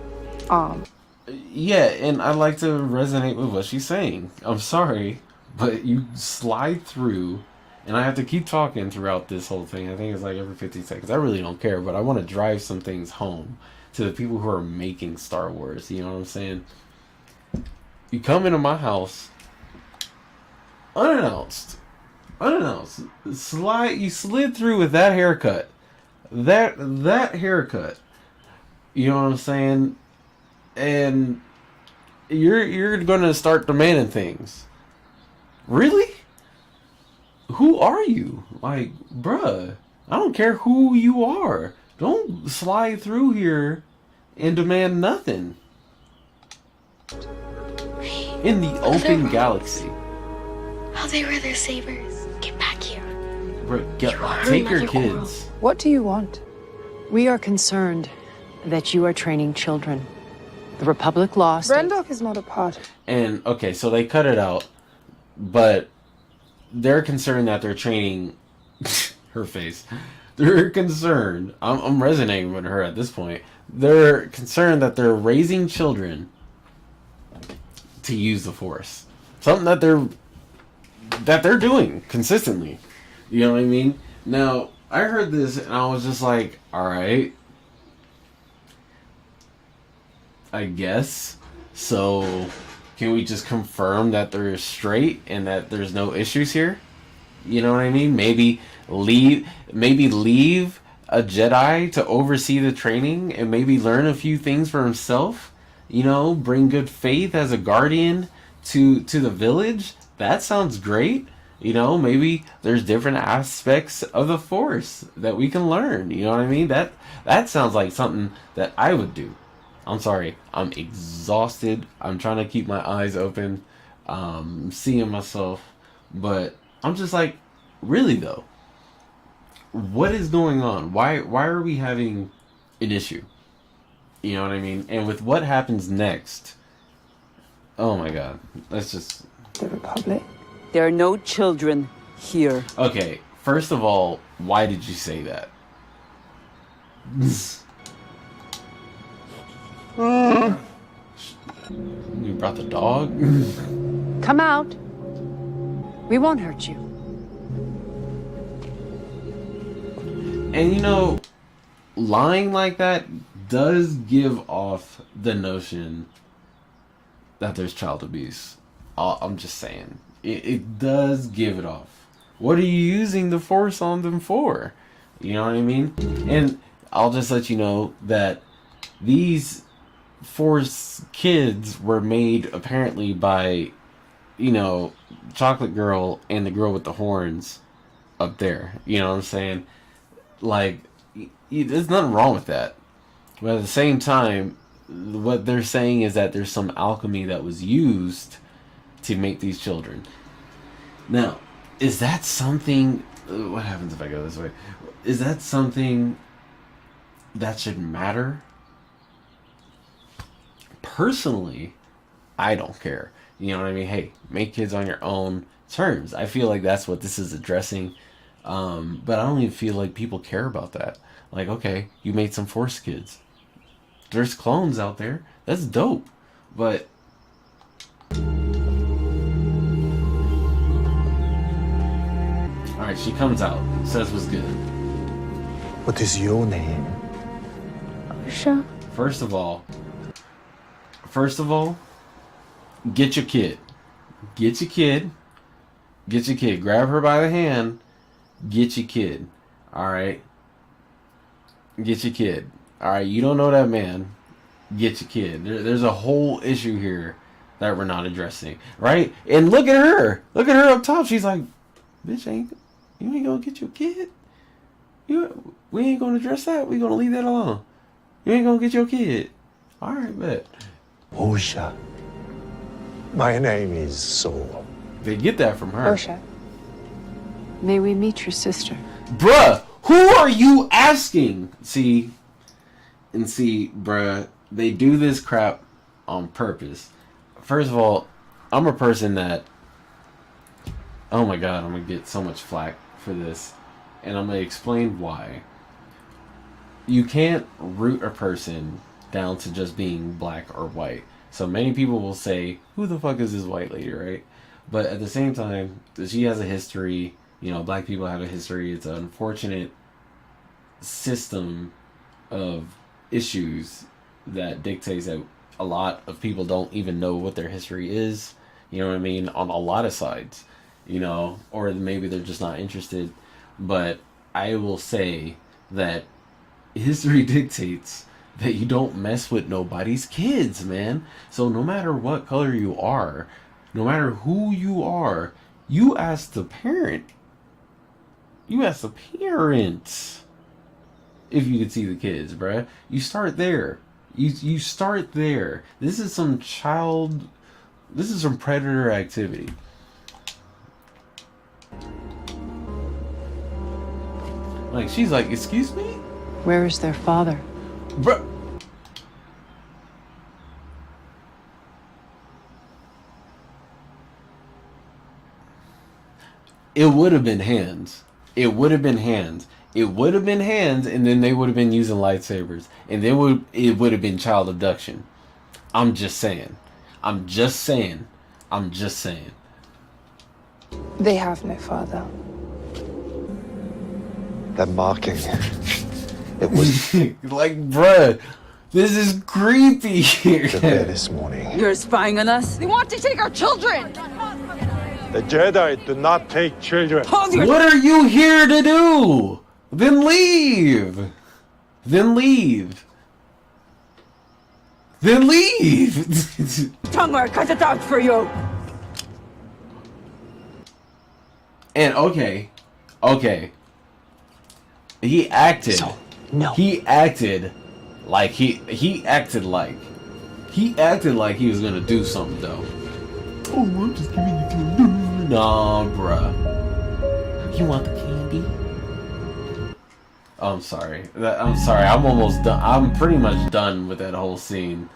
armed. yeah, and I like to resonate with what she's saying. I'm sorry, but you slide through, and I have to keep talking throughout this whole thing. I think it's like every 50 seconds. I really don't care, but I want to drive some things home to the people who are making Star Wars. You know what I'm saying? You come into my house unannounced. You slid through with that haircut. That haircut. You know what I'm saying? And you're gonna start demanding things. Really? Who are you? Like, bruh, I don't care who you are. Don't slide through here and demand nothing. In the open galaxy. Oh, they were their sabers. Get back here. Take your kids. What do you want? We are concerned that you are training children. The Republic lost. Brendok is not a part. And okay, so they cut it out, but they're concerned that they're training her face. They're concerned. I'm resonating with her at this point. They're concerned that they're raising children to use the Force. Something that they're doing consistently. You know what I mean? Now, I heard this and I was just like, alright. I guess. So, can we just confirm that they're straight and that there's no issues here? You know what I mean? Maybe leave a Jedi to oversee the training and maybe learn a few things for himself. You know, bring good faith as a guardian to the village. That sounds great. You know, maybe there's different aspects of the Force that we can learn. You know what I mean? That sounds like something that I would do. I'm sorry. I'm exhausted. I'm trying to keep my eyes open. Seeing myself. But I'm just like, really though? What is going on? Why are we having an issue? You know what I mean? And with what happens next, oh my god. Let's just... The Republic. There are no children here. Okay, first of all, why did you say that? You brought the dog? Come out. We won't hurt you. And you know, lying like that does give off the notion that there's child abuse. I'm just saying. It does give it off. What are you using the Force on them for? You know what I mean? And I'll just let you know that these Force kids were made apparently by, you know, Chocolate Girl and the girl with the horns up there. You know what I'm saying? Like, there's nothing wrong with that. But at the same time, what they're saying is that there's some alchemy that was used to make these children. Now, is that something... What happens if I go this way? Is that something that should matter? personally, I don't care. You know what I mean? Hey, make kids on your own terms. I feel like that's what this is addressing. But I don't even feel like people care about that. Like, okay, you made some Force kids. There's clones out there. That's dope. But alright, she comes out, says what's good. What is your name? Sure. First of all, get your kid. Get your kid. Get your kid. Grab her by the hand. Get your kid. Alright? Get your kid. Alright, you don't know that man. Get your kid. There's a whole issue here that we're not addressing. Right? And look at her. Look at her up top. She's like, bitch, you ain't gonna get your kid? We ain't gonna address that. We gonna leave that alone. You ain't gonna get your kid. Alright, bet. Osha. My name is Saul. They get that from her. Osha. May we meet your sister? Bruh, who are you asking? See, bruh, they do this crap on purpose. First of all, I'm a person that, oh my god, I'm gonna get so much flack for this. And I'm gonna explain why. You can't root a person down to just being black or white. So many people will say, who the fuck is this white lady, right? But at the same time, she has a history. You know, black people have a history. It's an unfortunate system of issues that dictates that a lot of people don't even know what their history is. You know what I mean? On a lot of sides, you know, or maybe they're just not interested. But I will say that history dictates that you don't mess with nobody's kids, man. So no matter what color you are, no matter who you are, you ask the parent. You ask the parents if you can see the kids, bruh. You start there. You start there. This is some predator activity. Like, she's like, excuse me? Where is their father? Bruh. It would have been hands. It would have been hands. It would have been hands, and then they would have been using lightsabers. And then it would have been child abduction. I'm just saying. I'm just saying. They have no father. That marking. It was like, bruh, this is creepy. the bed this morning. You're spying on us? They want to take our children! The Jedi do not take children. What are you here to do? Then leave. Then leave. Then leave. Tongue cut it out for you. And okay. He acted. So, no. He acted like he acted like he was gonna do something though. Oh, I'm just giving you candy. Nah, bruh. You want the candy? I'm sorry. I'm almost done. I'm pretty much done with that whole scene.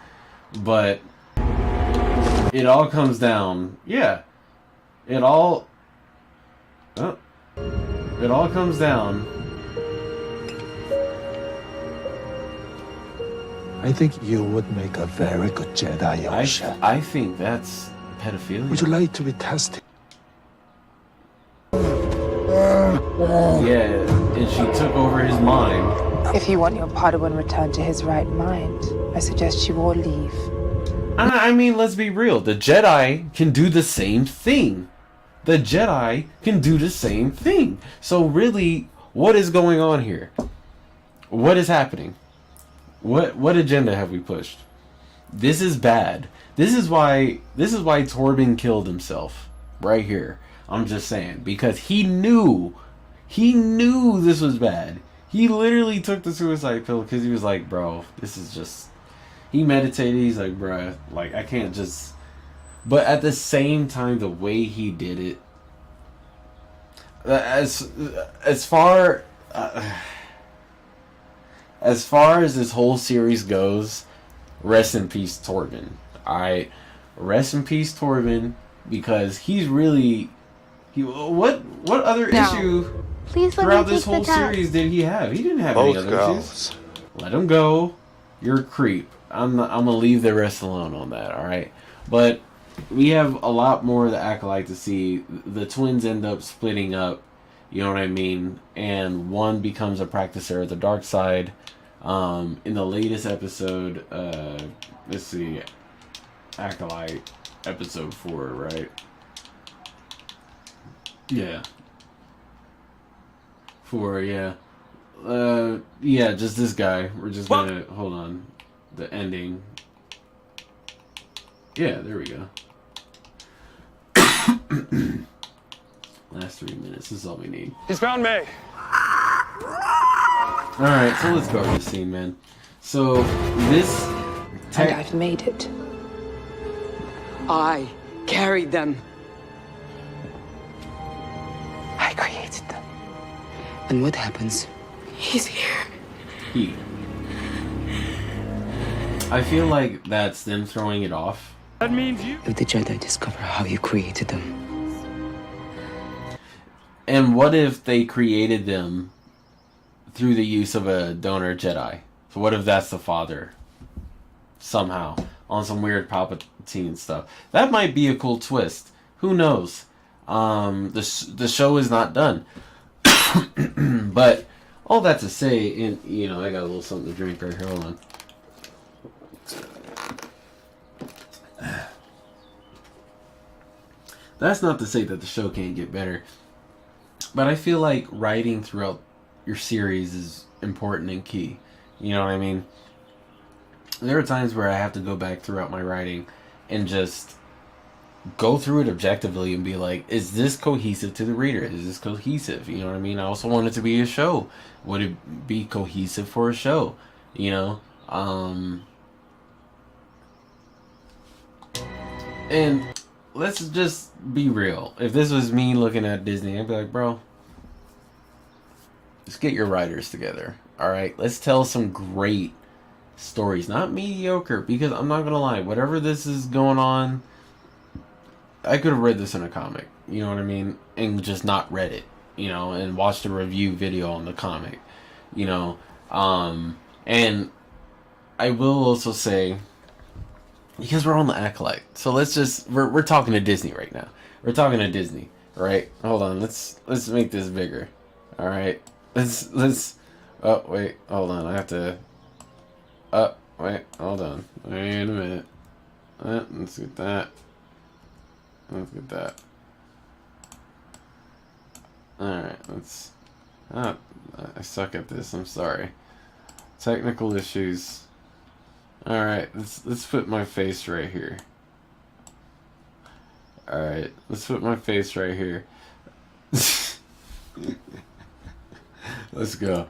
But it all comes down. Yeah. It all comes down. I think you would make a very good Jedi, Osha. I think that's pedophilia. Would you like to be tested? Yeah, and she took over his mind. If you want your Padawan returned to his right mind, I suggest you all leave. I mean, let's be real. The Jedi can do the same thing. So really, what is going on here? What is happening? What agenda have we pushed? This is bad. This is why Torben killed himself right here. I'm just saying, because he knew this was bad. He literally took the suicide pill because he was like, bro, this is just. He meditated. He's like, bro, like I can't just. But at the same time, the way he did it, as far as this whole series goes, rest in peace, Torben. Alright? Rest in peace, Torben, because he's really... What other issue Please let throughout me this take whole the test. series did he have? He didn't have any Both other girls. issues. Let him go. You're a creep. I'm gonna leave the rest alone on that, alright? But we have a lot more of the Acolyte to see. The twins end up splitting up, you know what I mean? And one becomes a practicer of the dark side. In the latest episode, let's see, Acolyte, episode 4, right? Yeah. 4, yeah. Yeah, just this guy. We're just gonna, hold on, the ending. Yeah, there we go. Last 3 minutes, this is all we need. He's found me. Alright, so let's go over this scene, man. So, this... And I've made it. I carried them. I created them. And what happens? He's here. He. I feel like that's them throwing it off. That means you. If the Jedi discover how you created them. And what if they created them through the use of a donor Jedi? So what if that's the father? Somehow. On some weird Palpatine stuff. That might be a cool twist. Who knows? The show is not done. But all that to say, and you know, I got a little something to drink right here. Hold on. That's not to say that the show can't get better. But I feel like writing throughout your series is important and key. You know what I mean? There are times where I have to go back throughout my writing and just go through it objectively and be like, is this cohesive to the reader? Is this cohesive? You know what I mean? I also want it to be a show. Would it be cohesive for a show? You know? And let's just be real. If this was me looking at Disney, I'd be like, bro, let's get your writers together. Alright? Let's tell some great stories. Not mediocre, because I'm not gonna lie, whatever this is going on, I could have read this in a comic, you know what I mean? And just not read it, you know, and watched a review video on the comic, you know. And I will also say, because we're on the Acolyte, so let's just, we're talking to Disney right now. We're talking to Disney, right? Hold on, let's make this bigger. Alright. Let's oh wait, hold on, I have to wait, hold on. Wait a minute. Let's get that. Let's get that. Alright, let's... I suck at this, I'm sorry. Technical issues. Alright, let's put my face right here. Alright, let's put my face right here. Let's go.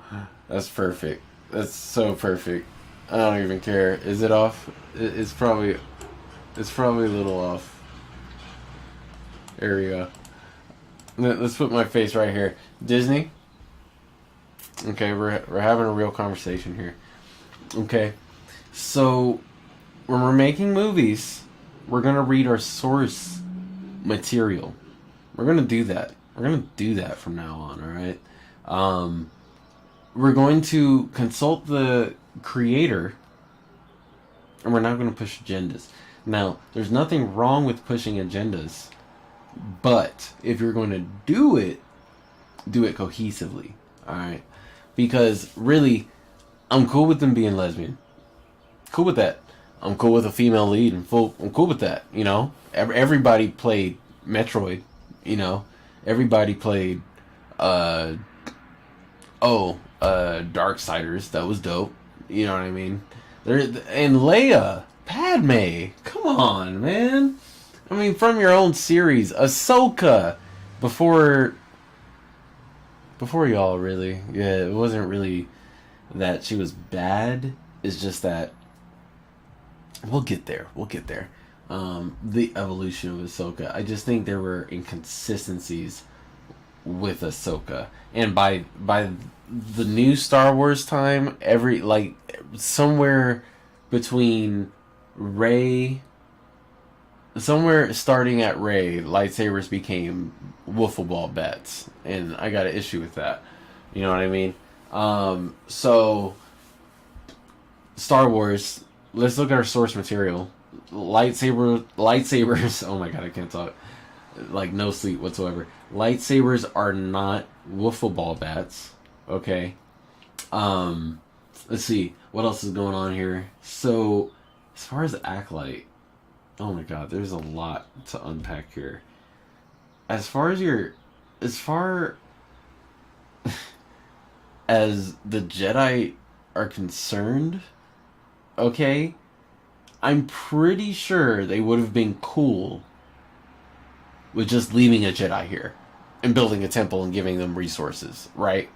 That's perfect. That's so perfect. I don't even care. Is it off? It's probably a little off. There we go. Let's put my face right here. Disney. Okay, we're having a real conversation here. Okay, so when we're making movies, we're gonna read our source material. We're gonna do that. We're gonna do that from now on. All right. We're going to consult the creator, and we're not going to push agendas. Now, there's nothing wrong with pushing agendas, but if you're going to do it cohesively, alright? Because, really, I'm cool with them being lesbian. Cool with that. I'm cool with a female lead, and I'm cool with that, you know? Everybody played Metroid, you know? Everybody played, Darksiders. That was dope. You know what I mean? And Leia, Padme, come on, man. I mean, from your own series, Ahsoka, before y'all, really. Yeah, it wasn't really that she was bad. It's just that we'll get there. The evolution of Ahsoka. I just think there were inconsistencies with Ahsoka, and by the new Star Wars time, somewhere between Rey, somewhere starting at Rey, lightsabers became wiffle ball bats, and I got an issue with that. You know what I mean? So Star Wars. Let's look at our source material. Lightsabers. Oh my god, I can't talk. Like no sleep whatsoever. Lightsabers are not wiffle ball bats. Okay. Let's see what else is going on here. So, as far as Acolyte, oh my god, there's a lot to unpack here. As far as as the Jedi are concerned, okay, I'm pretty sure they would have been cool with just leaving a Jedi here and building a temple and giving them resources, right?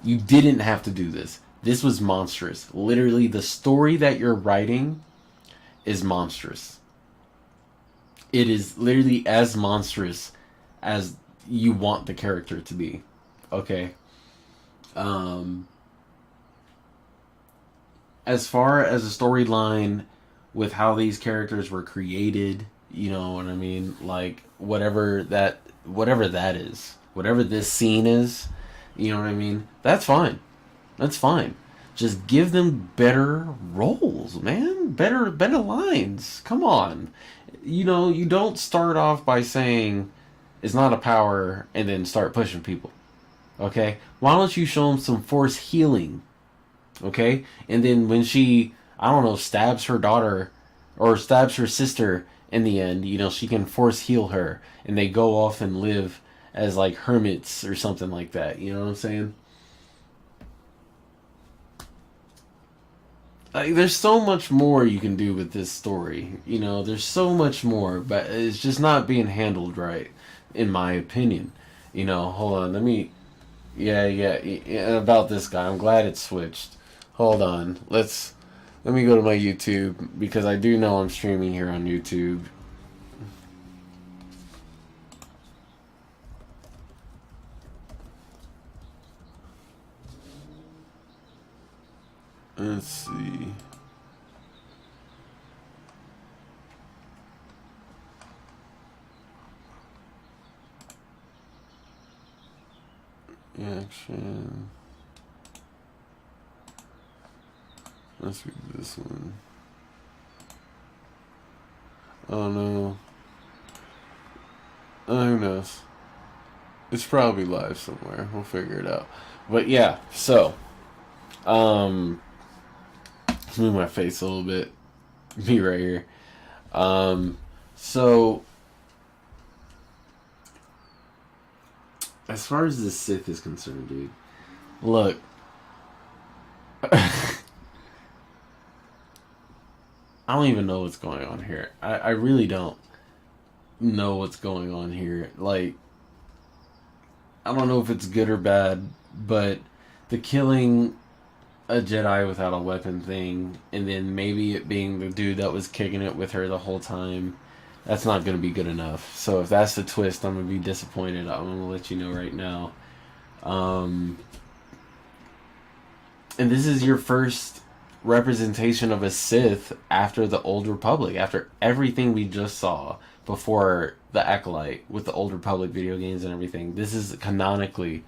You didn't have to do this. This was monstrous. Literally, the story that you're writing is monstrous. It is literally as monstrous as you want the character to be. Okay? As far as a storyline with how these characters were created, you know what I mean? Like, whatever that is. Whatever this scene is, you know what I mean? That's fine. That's fine. Just give them better roles, man. Better lines. Come on. You know, you don't start off by saying it's not a power and then start pushing people. Okay? Why don't you show them some force healing? Okay? And then when she, I don't know, stabs her daughter or stabs her sister in the end, you know, she can force heal her and they go off and live as like hermits or something like that. You know what I'm saying? Like, there's so much more you can do with this story. You know, there's so much more, but it's just not being handled right, in my opinion. You know, hold on, let me... Yeah, about this guy. I'm glad it switched. Hold on, let me go to my YouTube, because I do know I'm streaming here on YouTube. Let's see. Action. Let's read this one. Oh no. Who knows? It's probably live somewhere. We'll figure it out. But yeah, so move my face a little bit. Me right here. So as far as the Sith is concerned, dude, look. I don't even know what's going on here. I really don't know what's going on here. Like, I don't know if it's good or bad, but the killing a Jedi without a weapon thing, and then maybe it being the dude that was kicking it with her the whole time, that's not going to be good enough. So if that's the twist, I'm going to be disappointed. I'm going to let you know right now. And this is your first representation of a Sith after the Old Republic, after everything we just saw before the Acolyte with the Old Republic video games and everything. This is canonically,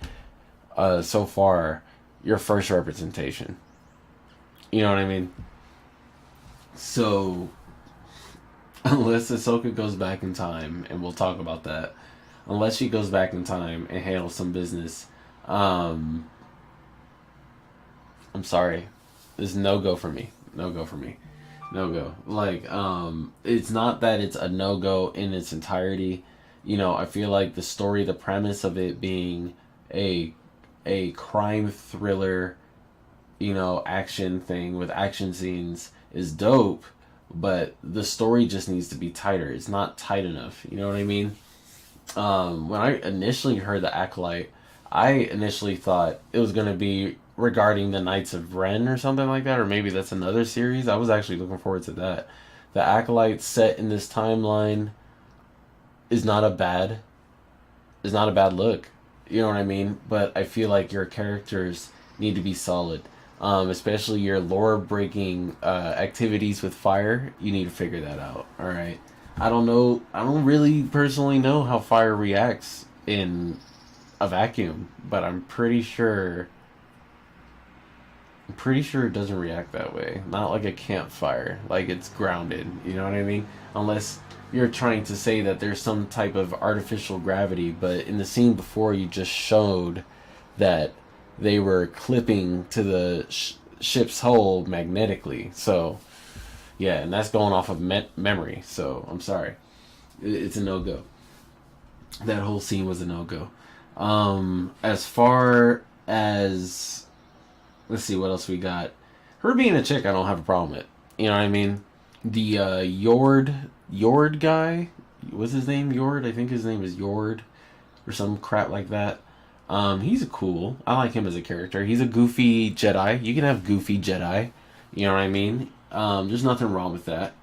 so far, your first representation. You know what I mean? So, unless Ahsoka goes back in time, and we'll talk about that, unless she goes back in time and handles some business, I'm sorry. This is no-go for me. No-go for me. No-go. Like, it's not that it's a no-go in its entirety. You know, I feel like the story, the premise of it being a crime thriller, you know, action thing with action scenes is dope, but the story just needs to be tighter. It's not tight enough. You know what I mean? When I initially heard the Acolyte, I initially thought it was going to be regarding the Knights of Ren or something like that, or maybe that's another series. I was actually looking forward to that. The Acolyte set in this timeline is not a bad look. You know what I mean? But I feel like your characters need to be solid. especially your lore breaking activities with fire. You need to figure that out. All right. I don't know. I don't really personally know how fire reacts in a vacuum, but I'm pretty sure it doesn't react that way. Not like a campfire, like it's grounded. You know what I mean? Unless you're trying to say that there's some type of artificial gravity, but in the scene before, you just showed that they were clipping to the ship's hull magnetically. So, yeah, and that's going off of memory. So, I'm sorry. It's a no-go. That whole scene was a no-go. As far as... Let's see what else we got. Her being a chick, I don't have a problem with. You know what I mean? The Yord guy, what's his name? Yord? I think his name is Yord, or some crap like that. He's cool. I like him as a character. He's a goofy Jedi. You can have goofy Jedi. You know what I mean? There's nothing wrong with that.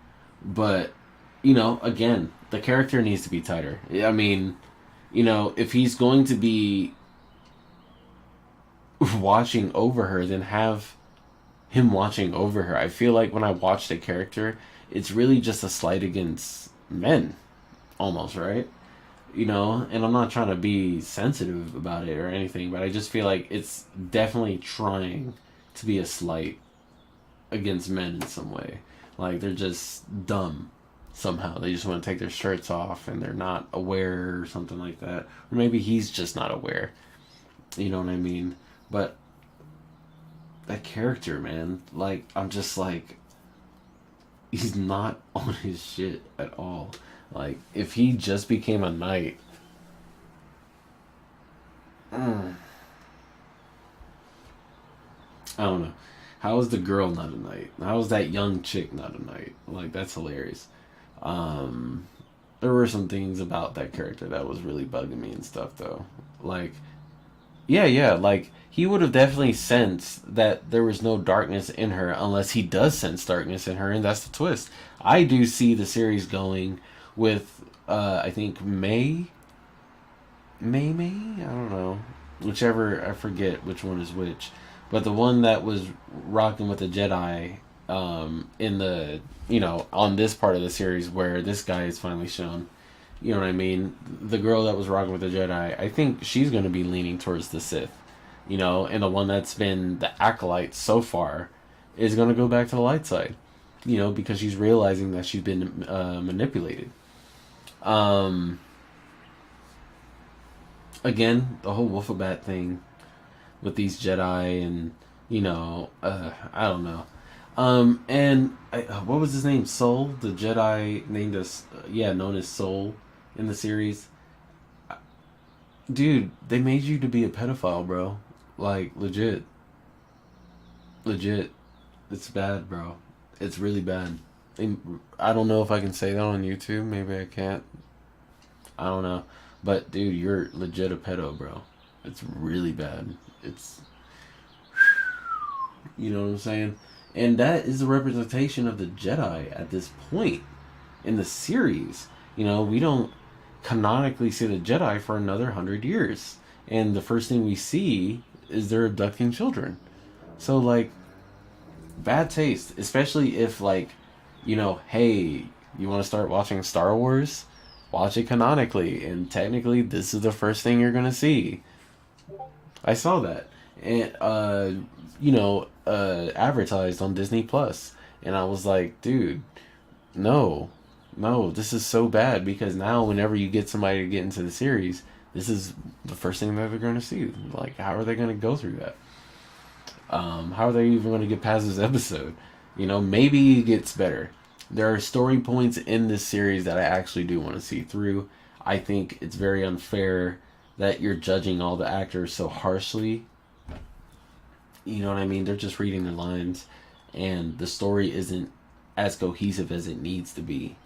But, you know, again, the character needs to be tighter. I mean, you know, if he's going to be watching over her, then have him watching over her. I feel like when I watch the character, it's really just a slight against men, almost, right? You know, and I'm not trying to be sensitive about it or anything, but I just feel like it's definitely trying to be a slight against men in some way. Like, they're just dumb somehow. They just want to take their shirts off and they're not aware or something like that. Or maybe he's just not aware. You know what I mean? But that character, man, like, I'm just like, he's not on his shit at all. Like, if he just became a knight, I don't know. How is the girl not a knight? How is that young chick not a knight? Like, that's hilarious. There were some things about that character that was really bugging me and stuff, though. Like, yeah, like, he would have definitely sensed that there was no darkness in her unless he does sense darkness in her, and that's the twist. I do see the series going with, I think, May? I don't know. Whichever, I forget which one is which. But the one that was rocking with the Jedi in the, you know, on this part of the series where this guy is finally shown. You know what I mean? The girl that was rocking with the Jedi, I think she's going to be leaning towards the Sith. You know, and the one that's been the acolyte so far is going to go back to the light side. You know, because she's realizing that she's been manipulated. Again, the whole Wufabat thing with these Jedi and, you know, I don't know. And what was his name? Soul? The Jedi named us, known as Soul in the series. Dude, they made you to be a pedophile, bro. Like, legit. It's bad, bro. It's really bad. And I don't know if I can say that on YouTube. Maybe I can't. I don't know. But, dude, you're legit a pedo, bro. It's really bad. It's... You know what I'm saying? And that is the representation of the Jedi at this point in the series. You know, we don't canonically see the Jedi for another 100 years. And the first thing we see is they're abducting children. So, like, bad taste. Especially if, like, you know, hey, you want to start watching Star Wars? Watch it canonically. And technically, this is the first thing you're going to see. I saw that. And, you know, advertised on Disney Plus. And I was like, dude, no, this is so bad. Because now whenever you get somebody to get into the series, this is the first thing that they're going to see. Like, how are they going to go through that? How are they even going to get past this episode? You know, maybe it gets better. There are story points in this series that I actually do want to see through. I think it's very unfair that you're judging all the actors so harshly. You know what I mean? They're just reading their lines, and the story isn't as cohesive as it needs to be.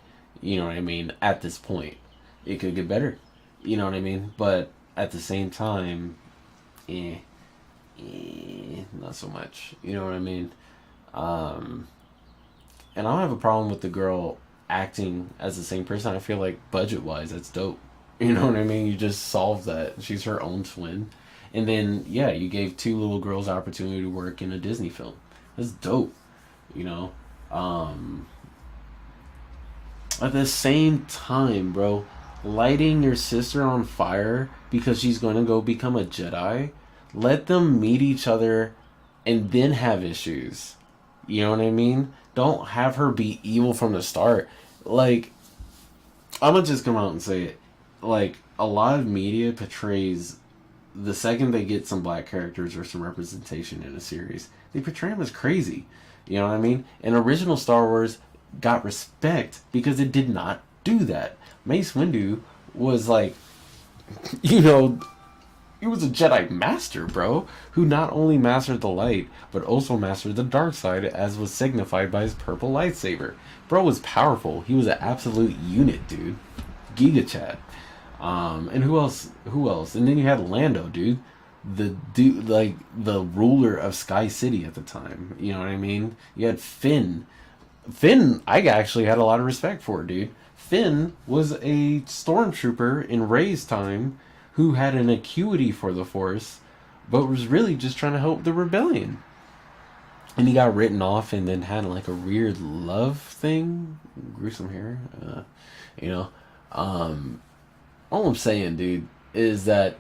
You know what I mean? At this point, it could get better. You know what I mean? But at the same time, not so much. You know what I mean? And I don't have a problem with the girl acting as the same person. I feel like budget-wise, that's dope. You know what I mean? You just solve that. She's her own twin. And then, yeah, you gave 2 little girls the opportunity to work in a Disney film. That's dope, you know? At the same time, bro, lighting your sister on fire because she's going to go become a Jedi, let them meet each other and then have issues. You know what I mean? Don't have her be evil from the start. Like, I'm gonna just come out and say it. Like, a lot of media portrays, the second they get some black characters or some representation in a series, they portray them as crazy. You know what I mean? And original Star Wars got respect because it did not do that. Mace Windu was like, you know, he was a Jedi master, bro, who not only mastered the light, but also mastered the dark side, as was signified by his purple lightsaber. Bro was powerful. He was an absolute unit, dude. Giga Chad. And who else? And then you had Lando, dude. The dude, like, the ruler of Sky City at the time. You know what I mean? You had Finn. Finn, I actually had a lot of respect for, dude. Finn was a stormtrooper in Rey's time who had an acuity for the Force, but was really just trying to help the rebellion. And he got written off and then had like a weird love thing. Gruesome hair. You know. All I'm saying, dude, is that,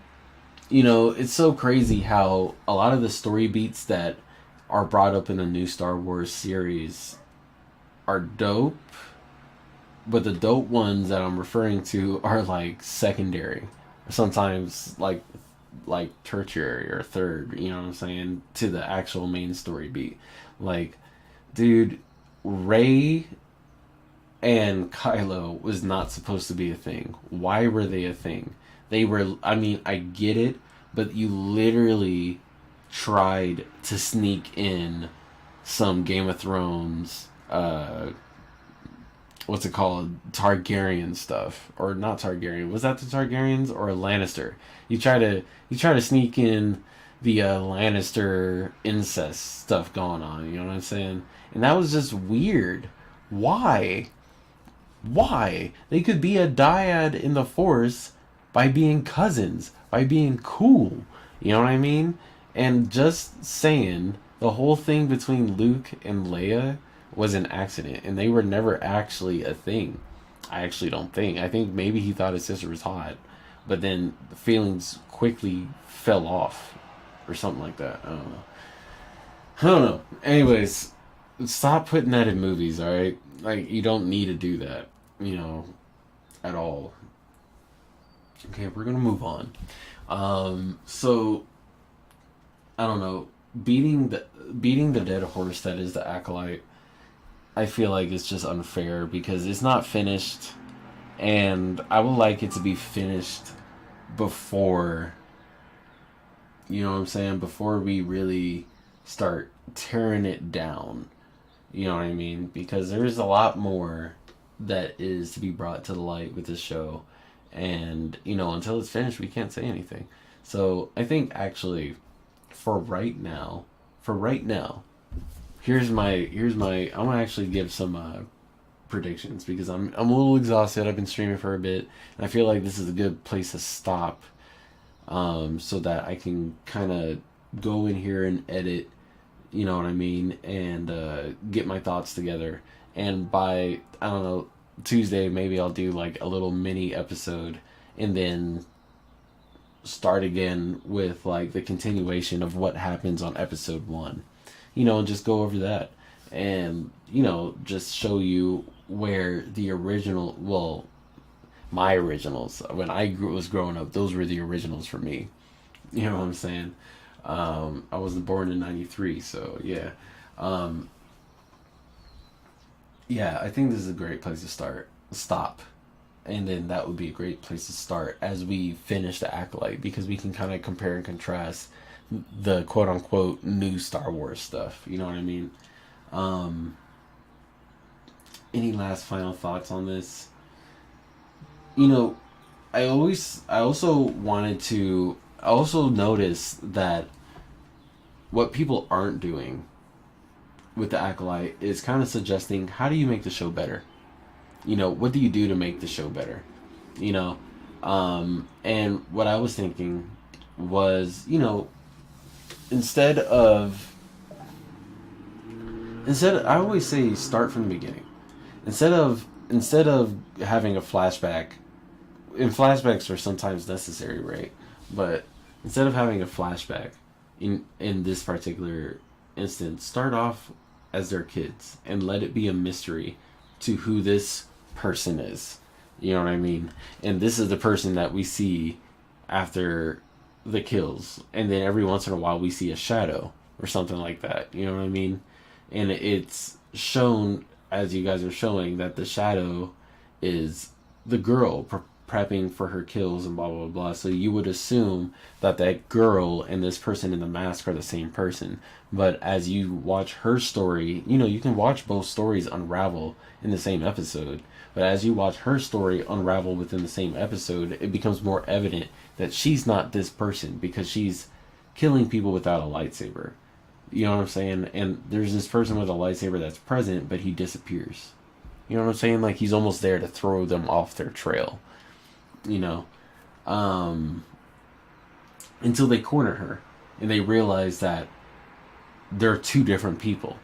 you know, it's so crazy how a lot of the story beats that are brought up in the new Star Wars series are dope, but the dope ones that I'm referring to are like secondary, sometimes like tertiary or third, you know what I'm saying, to the actual main story beat. Like, dude, Rey and Kylo was not supposed to be a thing. Why were they a thing? They were, I mean, I get it, but you literally tried to sneak in some Game of Thrones, what's it called, Targaryen stuff, or not Targaryen, was that the Targaryens or a Lannister? You try to sneak in the Lannister incest stuff going on, you know what I'm saying? And that was just weird. Why? They could be a dyad in the Force by being cousins, by being cool, you know what I mean? And just saying, the whole thing between Luke and Leia was an accident, and they were never actually a thing. I actually don't think. I think maybe he thought his sister was hot, but then the feelings quickly fell off, or something like that. I don't know. Anyways, stop putting that in movies, alright? Like, you don't need to do that, you know, at all. Okay, we're gonna move on. So, I don't know. Beating the dead horse that is the Acolyte, I feel like it's just unfair because it's not finished, and I would like it to be finished before, you know what I'm saying, before we really start tearing it down, you know what I mean, because there's a lot more that is to be brought to the light with this show, and, you know, until it's finished we can't say anything. So I think actually for right now, here's my I'm gonna actually give some predictions because I'm a little exhausted. I've been streaming for a bit, and I feel like this is a good place to stop, so that I can kind of go in here and edit, you know what I mean, and get my thoughts together. And by, I don't know, Tuesday maybe I'll do like a little mini episode, and then start again with like the continuation of what happens on episode 1, you know, and just go over that, and, you know, just show you where the original, well, my originals when I was growing up, those were the originals for me, you know what I'm saying. I wasn't born in 93, so yeah. Yeah, I think this is a great place to stop. And then that would be a great place to start as we finish the Acolyte, because we can kind of compare and contrast the quote-unquote new Star Wars stuff, you know what I mean? Any last final thoughts on this? You know, I also noticed that what people aren't doing with the Acolyte is kind of suggesting, how do you make the show better? You know, what do you do to make the show better? You know, and what I was thinking was, you know, I always say start from the beginning. Instead of having a flashback, and flashbacks are sometimes necessary, right? But instead of having a flashback in this particular instance, start off as their kids and let it be a mystery to who this person is. You know what I mean? And this is the person that we see after the kills, and then every once in a while we see a shadow or something like that. You know what I mean? And it's shown, as you guys are showing, that the shadow is the girl prepping for her kills and blah blah blah. So you would assume that that girl and this person in the mask are the same person. But as you watch her story, you know, you can watch both stories unravel in the same episode. But as you watch her story unravel within the same episode, it becomes more evident that she's not this person because she's killing people without a lightsaber. You know what I'm saying? And there's this person with a lightsaber that's present, but he disappears. You know what I'm saying? Like, he's almost there to throw them off their trail. You know? Until they corner her. And they realize that they're two different people.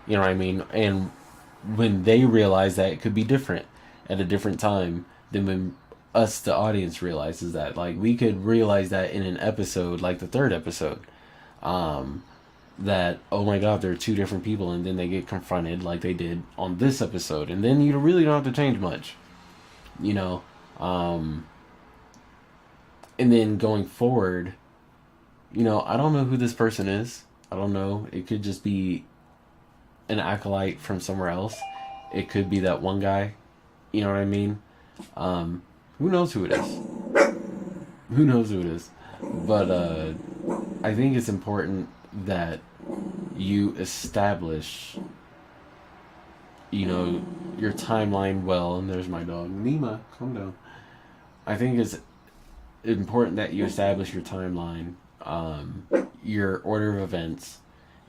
You know what I mean? And when they realize that, it could be different at a different time than when us, the audience, realizes that. Like, we could realize that in an episode, like the third episode. That, oh my god, they're two different people, and then they get confronted like they did on this episode, and then you really don't have to change much, you know. And then going forward, you know, I don't know who this person is. I don't know. It could just be an acolyte from somewhere else. It could be that one guy. You know what I mean? Who knows who it is? Who knows who it is? But I think it's important that you establish, you know, your timeline well. And there's my dog, Nima. Calm down. I think it's important that you establish your timeline, your order of events,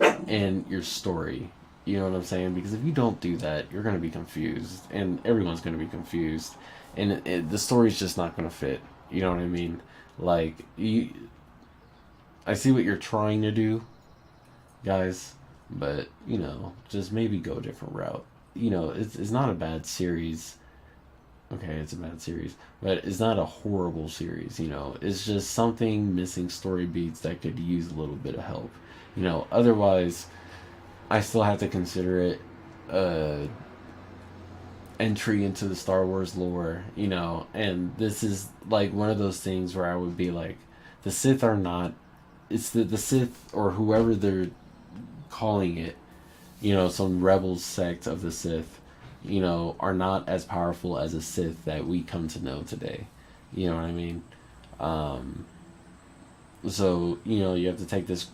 and your story. You know what I'm saying? Because if you don't do that, you're going to be confused, and everyone's going to be confused, and the story's just not going to fit. You know what I mean? Like, I see what you're trying to do, guys, but, you know, just maybe go a different route. You know, it's not a bad series. Okay, it's a bad series, but it's not a horrible series, you know. It's just something missing story beats that could use a little bit of help. You know, otherwise, I still have to consider it entry into the Star Wars lore, you know. And this is like one of those things where I would be like, the Sith are not, it's the Sith, or whoever they're calling it, you know, some rebel sect of the Sith, you know, are not as powerful as a Sith that we come to know today. You know what I mean? So, you know, you have to take this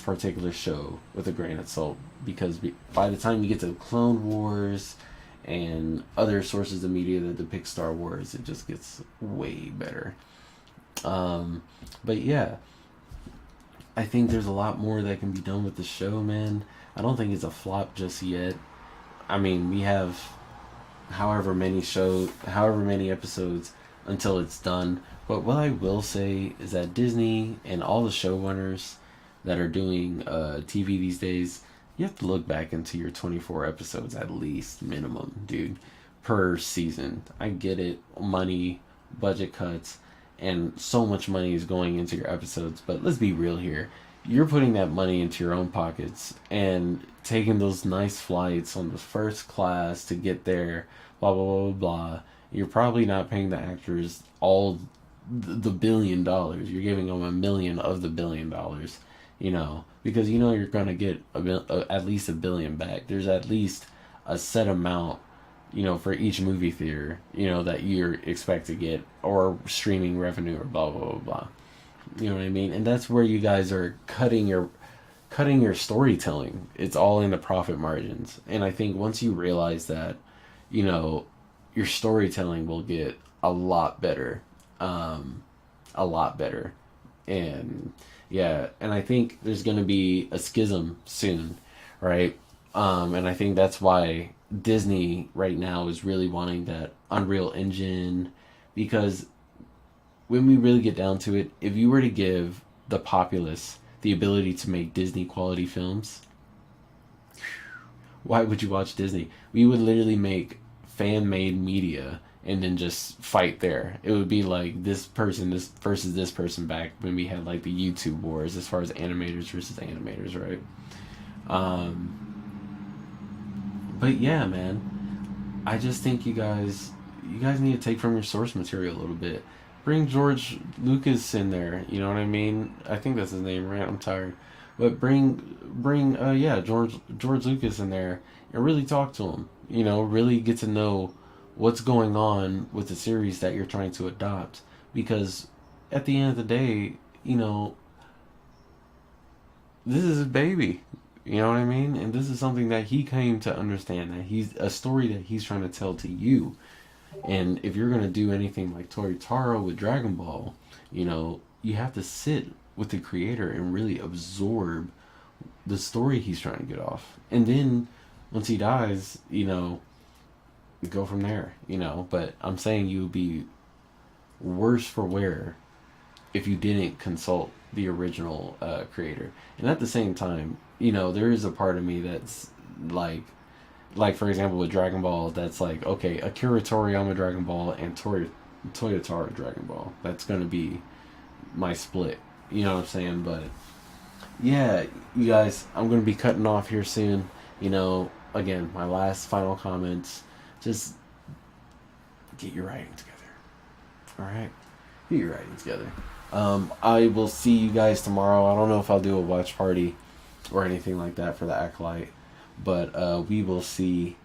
particular show with a grain of salt, because by the time you get to Clone Wars and other sources of media that depict Star Wars, it just gets way better. But yeah, I think there's a lot more that can be done with the show, man. I don't think it's a flop just yet. I mean, we have however many episodes until it's done. But what I will say is that Disney and all the showrunners that are doing TV these days, you have to look back into your 24 episodes at least, minimum, dude, per season. I get it, money, budget cuts, and so much money is going into your episodes. But let's be real here. You're putting that money into your own pockets and taking those nice flights on the first class to get there, blah, blah, blah, blah, blah. You're probably not paying the actors all the $1 billion. You're giving them $1 million of the $1 billion, you know, because you know you're going to get at least $1 billion back. There's at least a set amount, you know, for each movie theater, you know, that you expect to get, or streaming revenue, or blah, blah, blah, blah. You know what I mean? And that's where you guys are cutting your storytelling. It's all in the profit margins. And I think once you realize that, you know, your storytelling will get a lot better. A lot better. And yeah, and I think there's going to be a schism soon, right? And I think that's why Disney right now is really wanting that Unreal Engine, because when we really get down to it, if you were to give the populace the ability to make Disney quality films, why would you watch Disney? We would literally make fan-made media and then just fight there. It would be like this person this versus this person back when we had like the YouTube wars as far as animators versus animators, right? But yeah, man, I just think you guys need to take from your source material a little bit. Bring George Lucas in there, you know what I mean? I think that's his name, right? I'm tired. But bring George Lucas in there and really talk to him. You know, really get to know what's going on with the series that you're trying to adopt. Because at the end of the day, you know, this is his baby. You know what I mean? And this is something that he came to understand, that he's a story that he's trying to tell to you. And if you're going to do anything like Toyotaro with Dragon Ball, you know, you have to sit with the creator and really absorb the story he's trying to get off. And then once he dies, you know, go from there, you know. But I'm saying you would be worse for wear if you didn't consult the original creator. And at the same time, you know, there is a part of me that's like for example with Dragon Ball, that's like, okay, Akira Toriyama Dragon Ball and Toyotaro Dragon Ball, that's gonna be my split, you know what I'm saying? But yeah, you guys, I'm gonna be cutting off here soon. You know, again, my last final comments, just get your writing together. Alright? Get your writing together. I will see you guys tomorrow. I don't know if I'll do a watch party or anything like that for the Acolyte, but we will see.